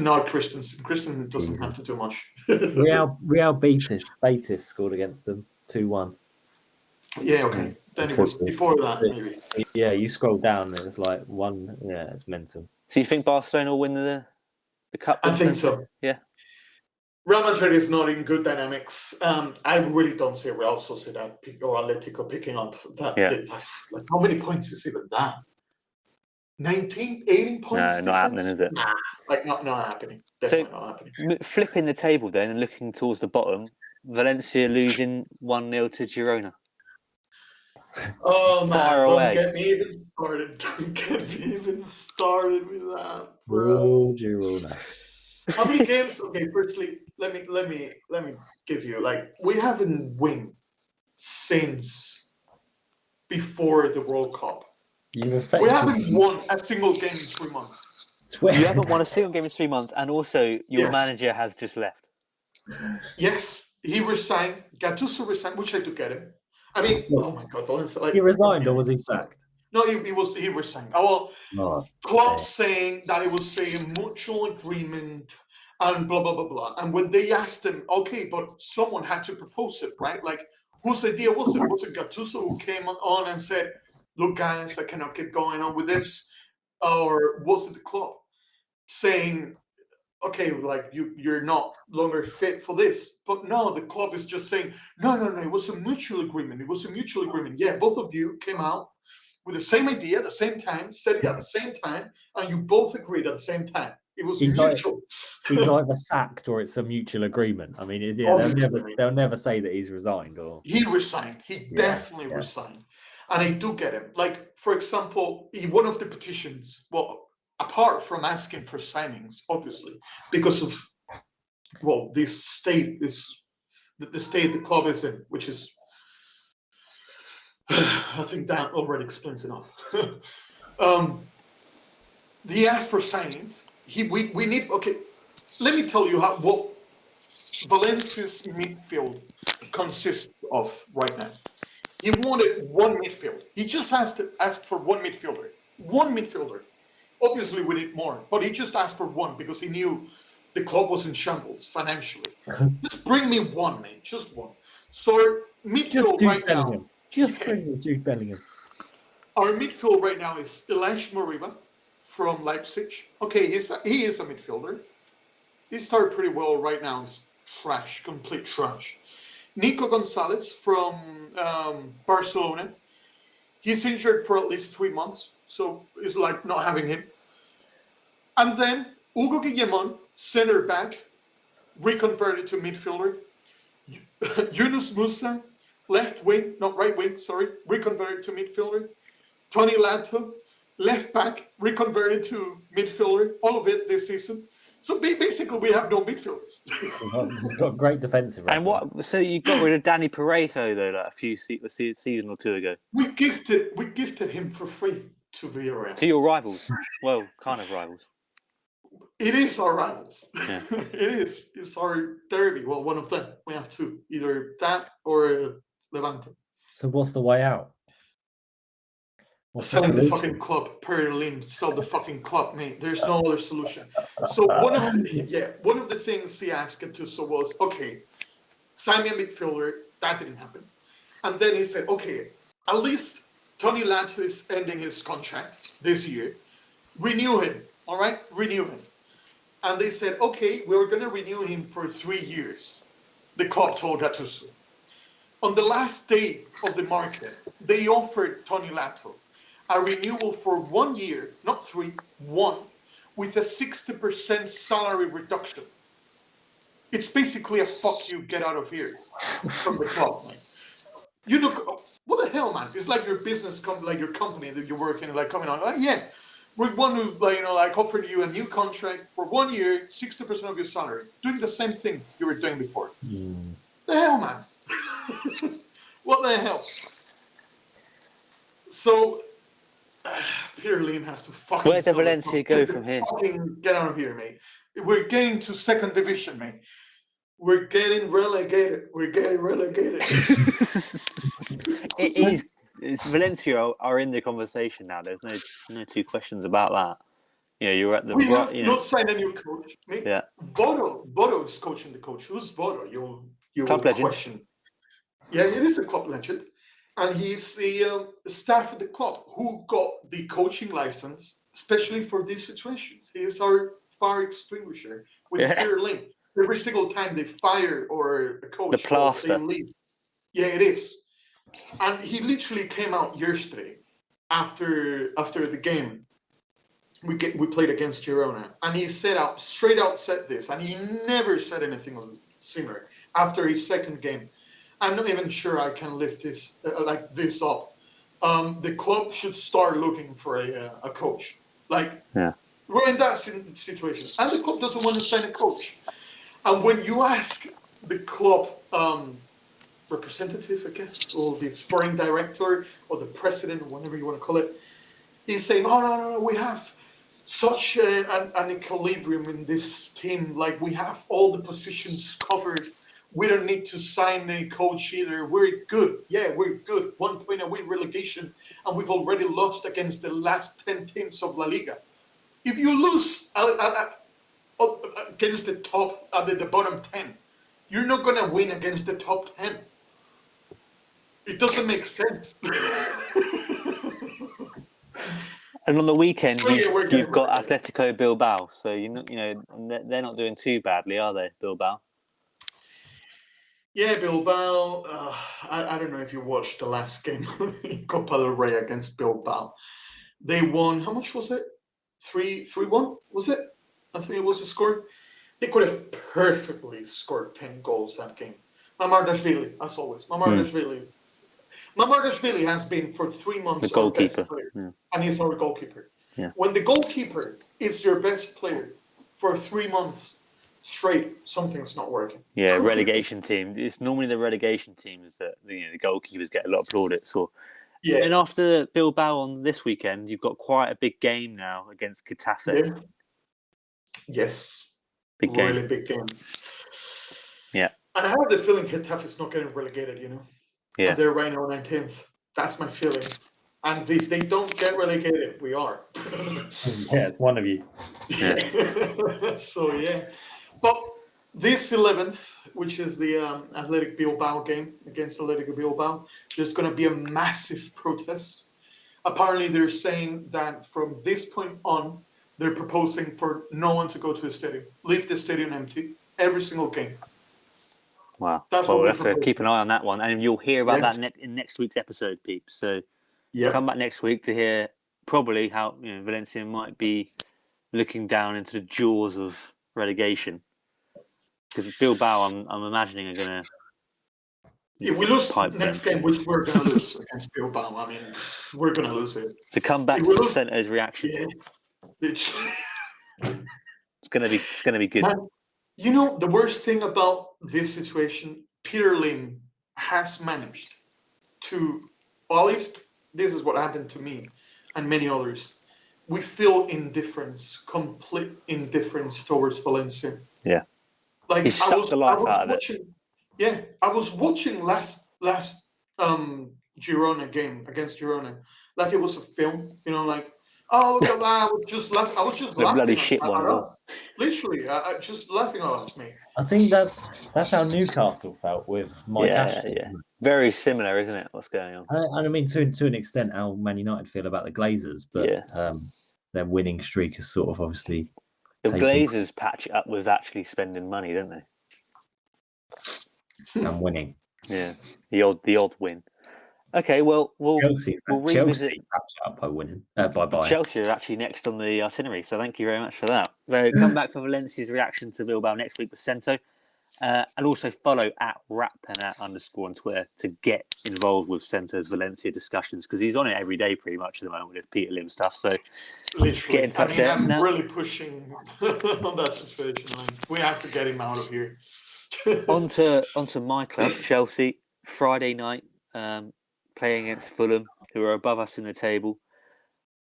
Speaker 3: Not Christensen. Christensen doesn't have to do much.
Speaker 2: Real Betis scored against them 2-1.
Speaker 3: Yeah, okay. Then it was before that, maybe.
Speaker 2: Yeah, you scroll down and it's like one. Yeah, it's mental.
Speaker 1: So you think Barcelona will win the cup?
Speaker 3: I think so.
Speaker 1: Yeah.
Speaker 3: Real Madrid is not in good dynamics. I really don't see Real Sociedad or Atletico picking up that.
Speaker 1: Yeah.
Speaker 3: Like, how many points is even that? 19, 18 points?
Speaker 1: No, not happening, is it?
Speaker 3: Nah, not happening. Definitely not happening.
Speaker 1: Flipping the table then and looking towards the bottom, Valencia losing 1-0 to Girona.
Speaker 3: Oh, man,
Speaker 1: Far away.
Speaker 3: Don't get me even started. Don't get me even started with that,
Speaker 2: bro. Girona.
Speaker 3: How many games? Okay, firstly, let me give you, like, we haven't won since before the World Cup. We haven't won a single game in 3 months.
Speaker 1: You haven't won a single game in 3 months, and also your manager has just left.
Speaker 3: Yes, he resigned. Gattuso resigned, which I do get him. I mean, oh my God, Valencia! Like,
Speaker 2: he resigned or was he sacked?
Speaker 3: No, he resigned. Club saying that it was a mutual agreement and blah blah blah blah. And when they asked him, okay, but someone had to propose it, right? Like, whose idea was it? Was it Gattuso who came on and said, "Look, guys, I cannot keep going on with this," or was it the club saying, "Okay, like you're not longer fit for this"? But no, the club is just saying, "No, it was a mutual agreement. It was a mutual agreement." Yeah, both of you came out with the same idea at the same time, said it at the same time, and you both agreed at the same time. It was mutual.
Speaker 2: He's either sacked or it's a mutual agreement. I mean, they'll never say that he's resigned. Or
Speaker 3: he resigned. He definitely resigned. And I do get him. Like, for example, in one of the petitions, well, apart from asking for signings, obviously, because of, well, this state is the state the club is in, which is, I think that already explains enough. He asked for signings. We need, okay, let me tell you what Valencia's midfield consists of right now. He wanted one midfield. He just asked for one midfielder. One midfielder. Obviously, we need more, but he just asked for one because he knew the club was in shambles financially. Just bring me one, man. Just one. So midfield right now.
Speaker 2: Just bring me Jude Bellingham.
Speaker 3: Our midfield right now is Elash Moriba from Leipzig. Okay, he is a midfielder. He started pretty well right now. He's trash, complete trash. Nico Gonzalez from Barcelona. He's injured for at least 3 months, so it's like not having him. And then Hugo Guillemon, center back, reconverted to midfielder. Yunus Musa, left wing, not right wing, sorry, reconverted to midfielder. Tony Lato, left back, reconverted to midfielder. All of it this season. So basically, we have no midfielders.
Speaker 2: We've got great defensive.
Speaker 1: And what? So you got rid of Danny Parejo though, like a season or two ago.
Speaker 3: We gifted him for free to Villarreal.
Speaker 1: To your rivals. Well, kind of rivals.
Speaker 3: It is our rivals.
Speaker 1: Yeah.
Speaker 3: It is. It's our derby. Well, one of them. We have two. Either that or Levante.
Speaker 2: So what's the way out? What's the
Speaker 3: Selling the
Speaker 2: solution?
Speaker 3: fucking club. Per Lim, sell the fucking club, mate. There's no other solution. So one of the things he asked Gattuso was, okay, sign me a midfielder. That didn't happen. And then he said, okay, at least Tony Lato is ending his contract this year. Renew him, all right? Renew him. And they said, okay, we're going to renew him for 3 years. The club told Gattuso. On the last day of the market, they offered Tony Lato a renewal for 1 year, not 3, 1, with a 60% salary reduction. It's basically a fuck you, get out of here from the club, man. You look, what the hell, man? It's like your business, like your company that you're working, like coming on, like, yeah, we want to, like offer you a new contract for 1 year, 60% of your salary, doing the same thing you were doing before. The hell, man? What the hell? So, Peter Lim has to fucking...
Speaker 1: Where does Valencia go from here?
Speaker 3: Fucking get out of here, mate. We're getting to second division, mate. We're getting relegated. We're getting relegated.
Speaker 1: It is. It's Valencia are in the conversation now. There's no two questions about that. You know, you're at the.
Speaker 3: We have not signed a new coach. Mate,
Speaker 1: Yeah.
Speaker 3: Bodo is coaching the coach. Who's Bodo? You
Speaker 1: Club legend.
Speaker 3: question. Yeah, it is a club legend. And he's the staff at the club who got the coaching license, especially for these situations. He is our fire extinguisher with Peter Lim. Every single time they fire or a coach,
Speaker 1: The plaster.
Speaker 3: they leave. Yeah, it is. And he literally came out yesterday after the game. We played against Girona, and he said this, and he never said anything similar after his second game. I'm not even sure I can lift this up. The club should start looking for a coach. We're in that situation, and the club doesn't want to sign a coach. And when you ask the club representative, I guess, or the sporting director, or the president, or whatever you want to call it, he's saying, "Oh no, we have such an equilibrium in this team. Like, we have all the positions covered. We don't need to sign a coach either. We're good. Yeah, we're good. 1 point away relegation, and we've already lost against the last 10 teams of La Liga. If you lose against the top, the bottom 10, you're not going to win against the top 10. It doesn't make sense."
Speaker 1: And on the weekend,
Speaker 3: So,
Speaker 1: you've got Atletico Bilbao, so they're not doing too badly, are they, Bilbao?
Speaker 3: Yeah, Bilbao. I don't know if you watched the last game in Copa del Rey against Bilbao. They won. How much was it? 3-1, was it? I think it was the score. They could have perfectly scored 10 goals that game. Mamardashvili, as always. Mamardashvili has been for 3 months
Speaker 1: the goalkeeper,
Speaker 3: our best player, and he's our goalkeeper.
Speaker 1: Yeah.
Speaker 3: When the goalkeeper is your best player for 3 months straight, something's not working.
Speaker 1: Yeah, relegation team. It's normally the relegation teams that the goalkeepers get a lot of plaudits for.
Speaker 3: Yeah.
Speaker 1: And after Bilbao on this weekend, you've got quite a big game now against Getafe.
Speaker 3: Yeah. Yes.
Speaker 1: Big game.
Speaker 3: Really big game.
Speaker 1: Yeah.
Speaker 3: And I have the feeling Getafe is not getting relegated,
Speaker 1: Yeah.
Speaker 3: And they're right now 19th. That's my feeling. And if they don't get relegated, we are.
Speaker 2: Yeah, it's one of you.
Speaker 1: Yeah.
Speaker 3: So, yeah. But this 11th, which is the Athletic Bilbao game against Athletic Bilbao, there's going to be a massive protest. Apparently, they're saying that from this point on, they're proposing for no one to go to the stadium. Leave the stadium empty every single game.
Speaker 1: Wow.
Speaker 3: That's
Speaker 1: well,
Speaker 3: what
Speaker 1: we'll have to keep an eye on that one. And you'll hear about
Speaker 3: Yes.
Speaker 1: that in next week's episode, peeps. So
Speaker 3: Yep.
Speaker 1: come back next week to hear probably how Valencia might be looking down into the jaws of relegation. Because Bilbao, I'm imagining, are going to...
Speaker 3: If we lose
Speaker 1: pipe
Speaker 3: next
Speaker 1: them.
Speaker 3: game, which we're going to lose against Bilbao, I mean, we're going to lose it.
Speaker 1: So come back
Speaker 3: If
Speaker 1: to
Speaker 3: we
Speaker 1: the
Speaker 3: lose-
Speaker 1: centre's reaction.
Speaker 3: Yeah. It's
Speaker 1: It's going to be good.
Speaker 3: Man, the worst thing about this situation, Peter Lim has managed to, well, at least this is what happened to me and many others. We feel complete indifference towards Valencia.
Speaker 1: Yeah.
Speaker 3: Like
Speaker 1: He sucked the life out of it.
Speaker 3: Yeah, I was watching last Girona game against Girona like it was a film. You know, like, oh, look at that! I was just laughing. I was just
Speaker 1: The bloody
Speaker 3: laughing
Speaker 1: shit one
Speaker 3: at
Speaker 1: as well.
Speaker 3: us. Literally, I just laughing at us, mate.
Speaker 2: I think that's how Newcastle felt with Mike Ashley.
Speaker 1: Yeah. Very similar, isn't it? What's going on?
Speaker 2: And I mean, to an extent, how Man United feel about the Glazers, but their winning streak is sort of obviously.
Speaker 1: The Glazers patch it up with actually spending money, don't they?
Speaker 2: And winning.
Speaker 1: Yeah, the odd win. Okay, well, we'll revisit.
Speaker 2: Chelsea patch it up by winning. By buying.
Speaker 1: Chelsea are actually next on the itinerary, so thank you very much for that. So come back for Valencia's reaction to Bilbao next week with Cento. And also follow at @__ on Twitter to get involved with Cento's Valencia discussions, because he's on it every day pretty much at the moment with his Peter Lim stuff. So
Speaker 3: literally,
Speaker 1: get in touch there.
Speaker 3: I'm really pushing on that situation. Like, we have to get him out of here.
Speaker 1: onto my club, Chelsea, Friday night, playing against Fulham, who are above us in the table.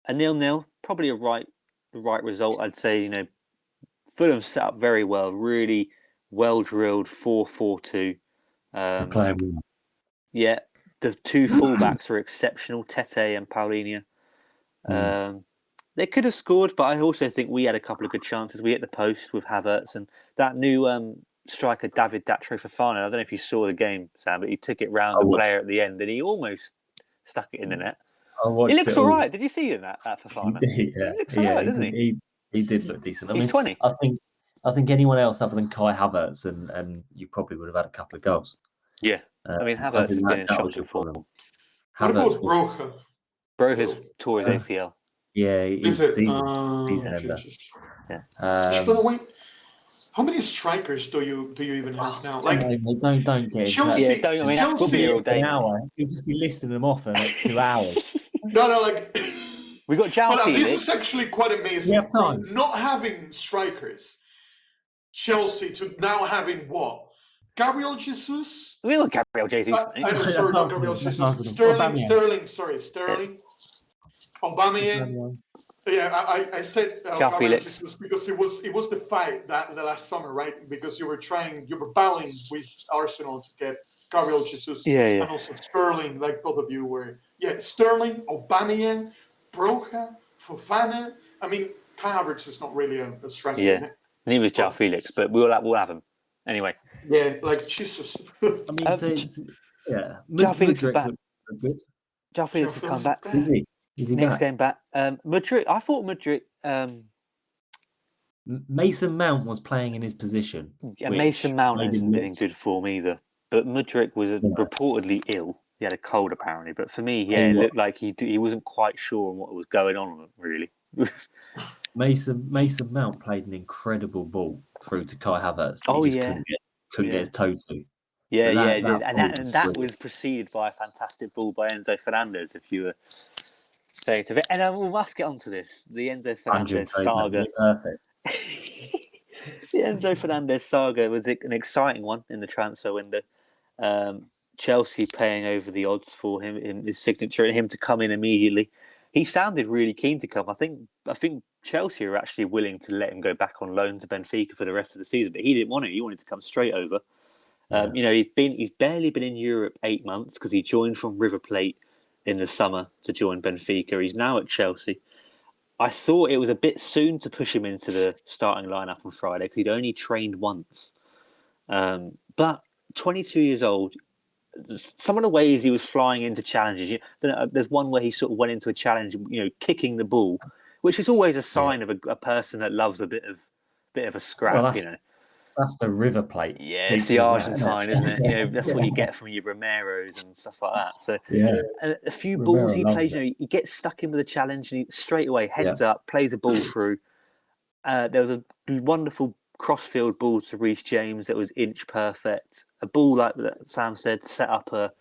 Speaker 1: A 0-0, probably the right result, I'd say. You know, Fulham set up very well, really well drilled 4-4-2. Yeah, the two fullbacks are exceptional, Tete and Paulinho. They could have scored, but I also think we had a couple of good chances. We hit the post with Havertz, and that new striker David Datro Fofana. I don't know if you saw the game, Sam, but he took it round the player at the end, and he almost stuck it in the net. He looks all right. Did you see that Fofana?
Speaker 2: He did, yeah.
Speaker 1: He looks all right, doesn't he?
Speaker 2: He did look decent.
Speaker 1: He's 20.
Speaker 2: I think anyone else other than Kai Havertz and you probably would have had a couple of goals.
Speaker 1: Yeah. I mean, Havertz has been in shocking form.
Speaker 3: What about Broja?
Speaker 1: Broja's tore his ACL.
Speaker 2: Yeah, he's season ender.
Speaker 1: Yeah.
Speaker 3: By the way, how many strikers do you even have now? Like,
Speaker 2: don't get
Speaker 3: Chelsea.
Speaker 1: Yeah, I mean, that's good here all day.
Speaker 2: An hour. You'll just be listing them off in like 2 hours.
Speaker 3: No, like.
Speaker 1: We got João Felix.
Speaker 3: This is actually quite amazing.
Speaker 2: We have time.
Speaker 3: Not having strikers, Chelsea to now having what? Gabriel Jesus?
Speaker 1: We got Gabriel Jesus.
Speaker 3: Sorry, not Gabriel Jesus. Sterling. Aubameyang. Yeah, I said Gabriel Jesus because it was the fight that the last summer, right? Because you were battling with Arsenal to get Gabriel Jesus and also Sterling, like both of you were. Yeah, Sterling, Aubameyang, Broja, Fofana. I mean, Kai Havertz is not really a striker.
Speaker 1: Yeah, and he was João Felix, but we'll have him anyway.
Speaker 3: Yeah, like Jesus.
Speaker 2: I mean,
Speaker 1: João Felix is back. João Felix has come back.
Speaker 2: Is he
Speaker 1: next
Speaker 2: back?
Speaker 1: game back? Mudryk. I thought Mudryk.
Speaker 2: Mason Mount was playing in his position.
Speaker 1: Yeah, Mason Mount hasn't been in good form either. But Mudryk was reportedly ill. He had a cold apparently, but for me, it looked like he wasn't quite sure on what was going on really.
Speaker 2: Mason Mount played an incredible ball through to Kai Havertz. Couldn't get his toe to.
Speaker 1: Yeah, and that was preceded by a fantastic ball by Enzo Fernandez. If you were saying to it, and we must get onto this. The Enzo Fernandez saga.
Speaker 2: Perfect.
Speaker 1: The Enzo Fernandez saga was an exciting one in the transfer window. Chelsea paying over the odds for him in his signature and him to come in immediately. He sounded really keen to come. I think Chelsea are actually willing to let him go back on loan to Benfica for the rest of the season, but he didn't want it. He wanted to come straight over. He's barely been in Europe 8 months because he joined from River Plate in the summer to join Benfica. He's now at Chelsea. I thought it was a bit soon to push him into the starting lineup on Friday because he'd only trained once. But 22 years old, some of the ways he was flying into challenges, there's one where he sort of went into a challenge, kicking the ball, which is always a sign of a person that loves a bit of a scrap,
Speaker 2: That's the River Plate.
Speaker 1: Yeah, it's the Argentine, isn't it? That's what you get from your Romeros and stuff like that. So a few balls he plays, he gets stuck in with a challenge and he straight away heads up, plays a ball through. There was a wonderful crossfield ball to Reece James that was inch perfect. A ball, like Sam said, set up a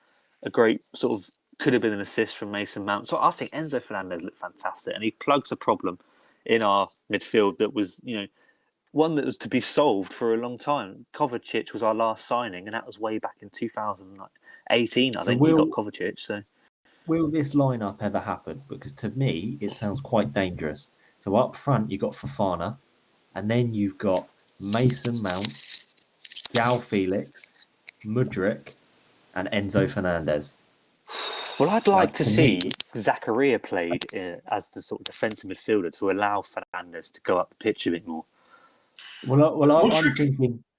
Speaker 1: great sort of, could have been an assist from Mason Mount. So I think Enzo Fernandez looked fantastic and he plugs a problem in our midfield that was, one that was to be solved for a long time. Kovacic was our last signing, and that was way back in 2018. I think we got Kovacic. So,
Speaker 2: will this lineup ever happen? Because to me, it sounds quite dangerous. So up front, you got Fofana, and then you've got Mason Mount, João Felix, Mudryk, and Enzo Fernandez.
Speaker 1: Well, I'd like to see Zakaria played as the sort of defensive midfielder to allow Fernandes to go up the pitch a bit more.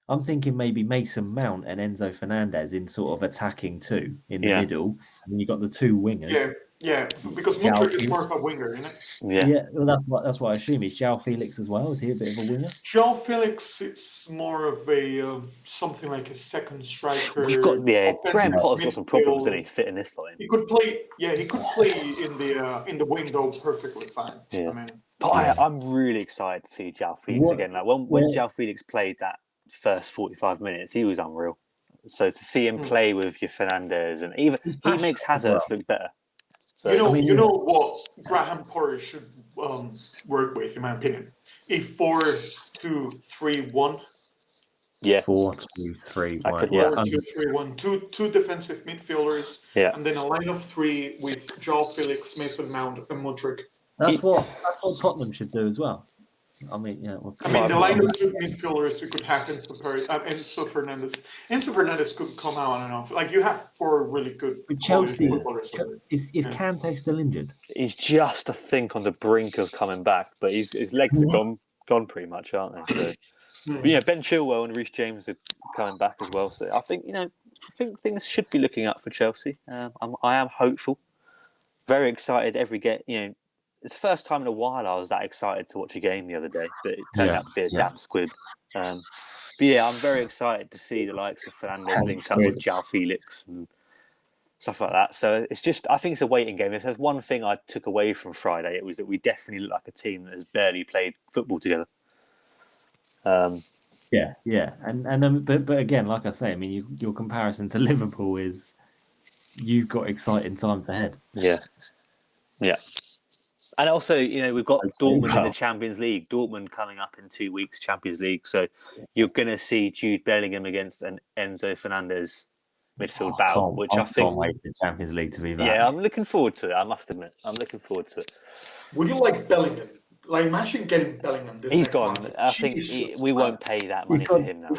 Speaker 2: I'm thinking maybe Mason Mount and Enzo Fernandez in sort of attacking two in the middle, and then you got the two wingers.
Speaker 3: Yeah, because Mudryk is more of a winger, isn't it?
Speaker 2: Yeah. Well, that's what I assume. Is João Felix as well? Is he a bit of a winger?
Speaker 3: João Felix, it's more of a something like a second striker.
Speaker 1: We've got Graham Potter's got some problems, isn't he? Fitting this line.
Speaker 3: He could play. Yeah, he could play in the window perfectly fine.
Speaker 1: Yeah.
Speaker 3: I mean,
Speaker 1: but I'm really excited to see João Felix again. Like when João Felix played that first 45 minutes, he was unreal. So to see him play with your Fernandes and even he makes Hazard look better. So,
Speaker 3: you know what Graham Potter should work with, in my opinion. A 4-2-3-1.
Speaker 1: Yeah,
Speaker 2: 4-2-3-1.
Speaker 3: 4-2-3-1. Two defensive midfielders, and then a line of three with João Felix, Mason Mount, and Mudryk.
Speaker 2: That's what Tottenham should do as well. I mean, the
Speaker 3: line of two midfielders you could have Enzo Fernandez. Enzo Fernandez could come out and off. Like, you have four really good.
Speaker 2: But Chelsea, is Kante still injured?
Speaker 1: He's just, I think, on the brink of coming back, but his legs are gone pretty much, aren't they? So, but, Ben Chilwell and Reece James are coming back as well. So I think things should be looking up for Chelsea. I am hopeful. Very excited every game. It's the first time in a while I was that excited to watch a game the other day, but it turned out to be a damn squib. But I'm very excited to see the likes of Fernandes linked up with João Felix and stuff like that. So it's just, I think it's a waiting game. If there's one thing I took away from Friday, it was that we definitely look like a team that has barely played football together. But
Speaker 2: again, like I say, I mean, your comparison to Liverpool is you've got exciting times ahead.
Speaker 1: Yeah. And also, we've got Dortmund in the Champions League. Dortmund coming up in 2 weeks, Champions League. So you're going to see Jude Bellingham against an Enzo Fernandez midfield battle, which I think...
Speaker 2: can't wait for the Champions League to be back.
Speaker 1: Yeah, I'm looking forward to it, I must admit. I'm looking forward to it.
Speaker 3: Would you like Bellingham? Like, imagine getting Bellingham this
Speaker 1: He's gone.
Speaker 3: Month.
Speaker 1: I think we won't pay that money for him now.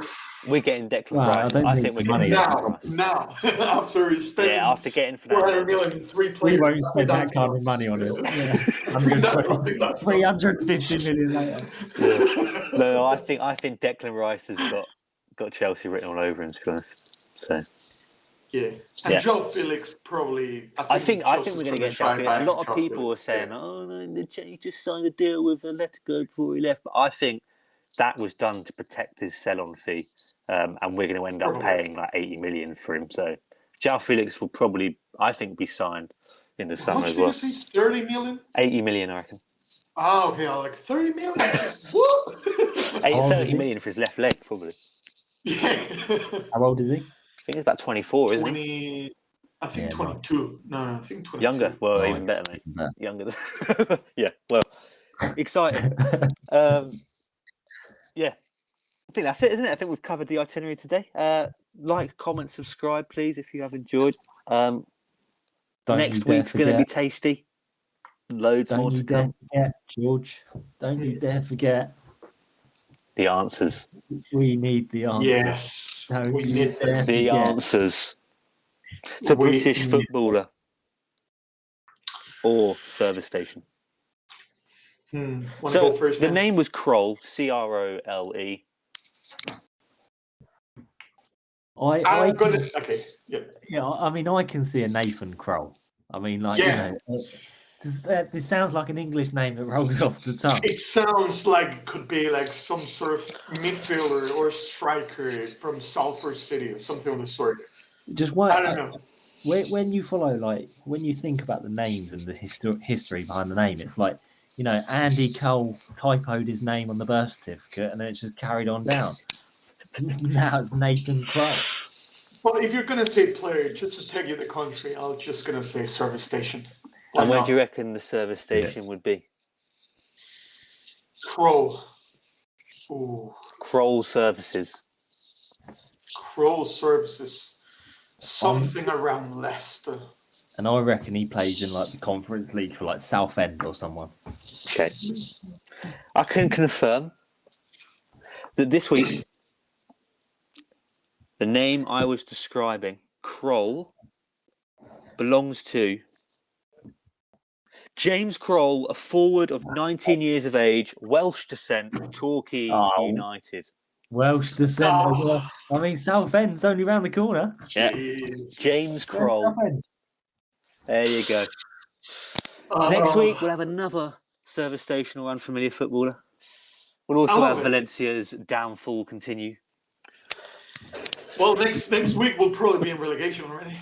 Speaker 1: We're getting Declan Rice. I think we're getting Declan Rice.
Speaker 3: Now, after spending
Speaker 1: after getting
Speaker 3: 400 million in 3 players.
Speaker 2: We won't spend that kind of money on it. 350 million later.
Speaker 1: No, I think Declan Rice has got Chelsea written all over him, to be honest. So.
Speaker 3: Yeah, and João Felix probably.
Speaker 1: I think we're going to get João Felix. A lot of people were saying, "Oh no, he just signed a deal with Atletico before he left." But I think that was done to protect his sell-on fee, and we're going to end up paying like 80 million for him. So João Felix will probably, I think, be signed in the summer as well.
Speaker 3: How much did you say? 30 million?
Speaker 1: 80 million, I reckon.
Speaker 3: Oh, okay. Like 30 million. What?
Speaker 1: 30 million for his left leg, probably.
Speaker 3: Yeah.
Speaker 2: How old is he?
Speaker 1: I think he's about 24, isn't he?
Speaker 3: I think 22. No, I think 22.
Speaker 1: Younger? Well, even better, mate. Younger. Yeah, well, exciting. I think that's it, isn't it? I think we've covered the itinerary today. Like, comment, subscribe, please, if you have enjoyed. Next week's going to be tasty. Loads more to come.
Speaker 2: Don't you dare forget, George. Don't you dare forget.
Speaker 1: The answers.
Speaker 2: We need the answers.
Speaker 3: Yes.
Speaker 2: We need
Speaker 1: the answers to British footballer or service station. So the name was Krole, Crole.
Speaker 3: Okay.
Speaker 2: Yeah, I mean, I can see a Nathan Krole. I mean, this sounds like an English name that rolls off the tongue.
Speaker 3: It sounds like it could be like some sort of midfielder or striker from Salford City or something of the sort. I don't know.
Speaker 2: When you when you think about the names and the history behind the name, it's like, Andy Cole typoed his name on the birth certificate and then it's just carried on down. Now it's Nathan Krole.
Speaker 3: Well, if you're going to say player, just to tell you the country, I'm just going to say service station.
Speaker 1: And where do you reckon the service station would be?
Speaker 3: Krole.
Speaker 1: Krole Services.
Speaker 3: Krole Services. Something around Leicester.
Speaker 2: And I reckon he plays in like the Conference League for like Southend or someone.
Speaker 1: Okay. I can confirm that this week, the name I was describing, Krole, belongs to James Kroll, a forward of 19 years of age, Welsh descent, Torquay
Speaker 2: Oh.
Speaker 1: United.
Speaker 2: Welsh descent as
Speaker 3: Oh.
Speaker 2: well. I mean, Southend's only round the corner.
Speaker 1: Yeah.
Speaker 3: Jesus.
Speaker 1: James
Speaker 2: Where's
Speaker 1: Kroll.
Speaker 2: Southend?
Speaker 1: There you go. Next week, we'll have another service station or unfamiliar footballer. We'll also have Valencia's downfall continue.
Speaker 3: Well, next week we'll probably be in relegation already.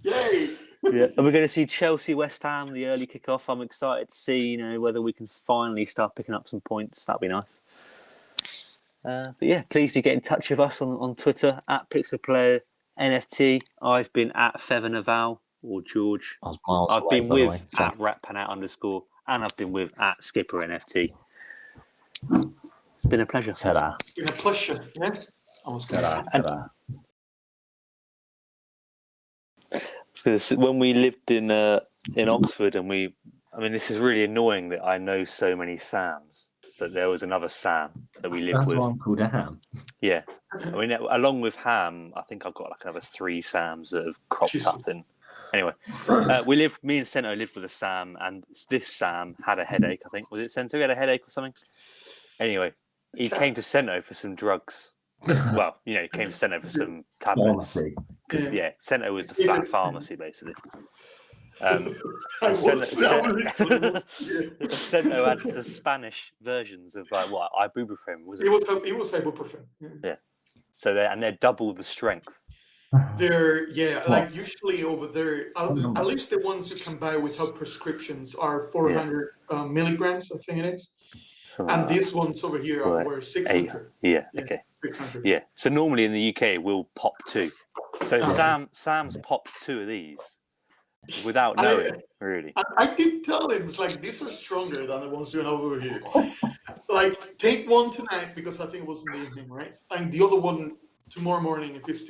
Speaker 3: Yay!
Speaker 1: Yeah, and we're going to see Chelsea, West Ham, the early kickoff. I'm excited to see, whether we can finally start picking up some points. That'd be nice. But yeah, please do get in touch with us on Twitter at PixelKitsNFT. I've been at Feather Naval or George. I've been with at @ratpanat_, and I've been with at Skipper NFT. It's been a pleasure.
Speaker 2: Ta-da.
Speaker 3: It's been a pleasure. Yeah.
Speaker 1: When we lived in Oxford, and this is really annoying that I know so many Sams, but there was another Sam that we lived with.
Speaker 2: That's why I'm called a Ham.
Speaker 1: Yeah, along with Ham, I think I've got like another 3 Sams that have cropped up. And anyway, me and Sento lived with a Sam, and this Sam had a headache. I think was it Sento had a headache or something. Anyway, he came to Sento for some drugs. Well, he came to Sento for some tablets. Because Sento was the flat pharmacy basically. Sento had the Spanish versions of ibuprofen. Was it?
Speaker 3: It was ibuprofen.
Speaker 1: Yeah. So they're double the strength.
Speaker 3: They're like usually over there. At least the ones you can buy without prescriptions are 400 milligrams. I think it is. And these ones over here were 600.
Speaker 1: Okay.
Speaker 3: 600.
Speaker 1: Yeah. So normally in the UK we'll pop 2. So Sam's popped 2 of these without knowing, really.
Speaker 3: I did tell him it's like these are stronger than the ones you have over here. Like take one tonight because I think it was in the evening, right? And the other one tomorrow morning if it's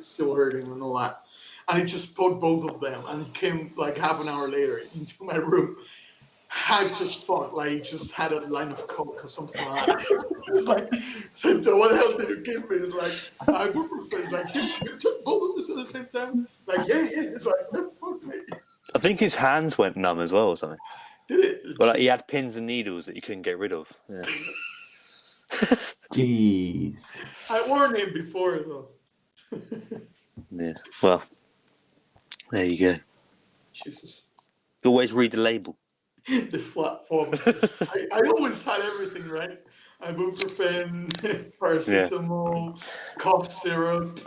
Speaker 3: still hurting and all that. And he just put both of them and came like half an hour later into my room. I just thought like he just had a line of coke or something like that. It's like, Sento, what the hell did you give me? It's like, ibuprofen. It's like, you took both of this at the same time? Like, yeah. It's like, no, fuck me.
Speaker 1: I think his hands went numb as well or something.
Speaker 3: Did it?
Speaker 1: Well, he had pins and needles that you couldn't get rid of. Yeah.
Speaker 2: Jeez.
Speaker 3: I warned him before, though.
Speaker 1: Yeah. Well, there you go.
Speaker 3: Jesus.
Speaker 1: Always read the label.
Speaker 3: The flat form. I always had everything, right? Ibuprofen, paracetamol, cough syrup.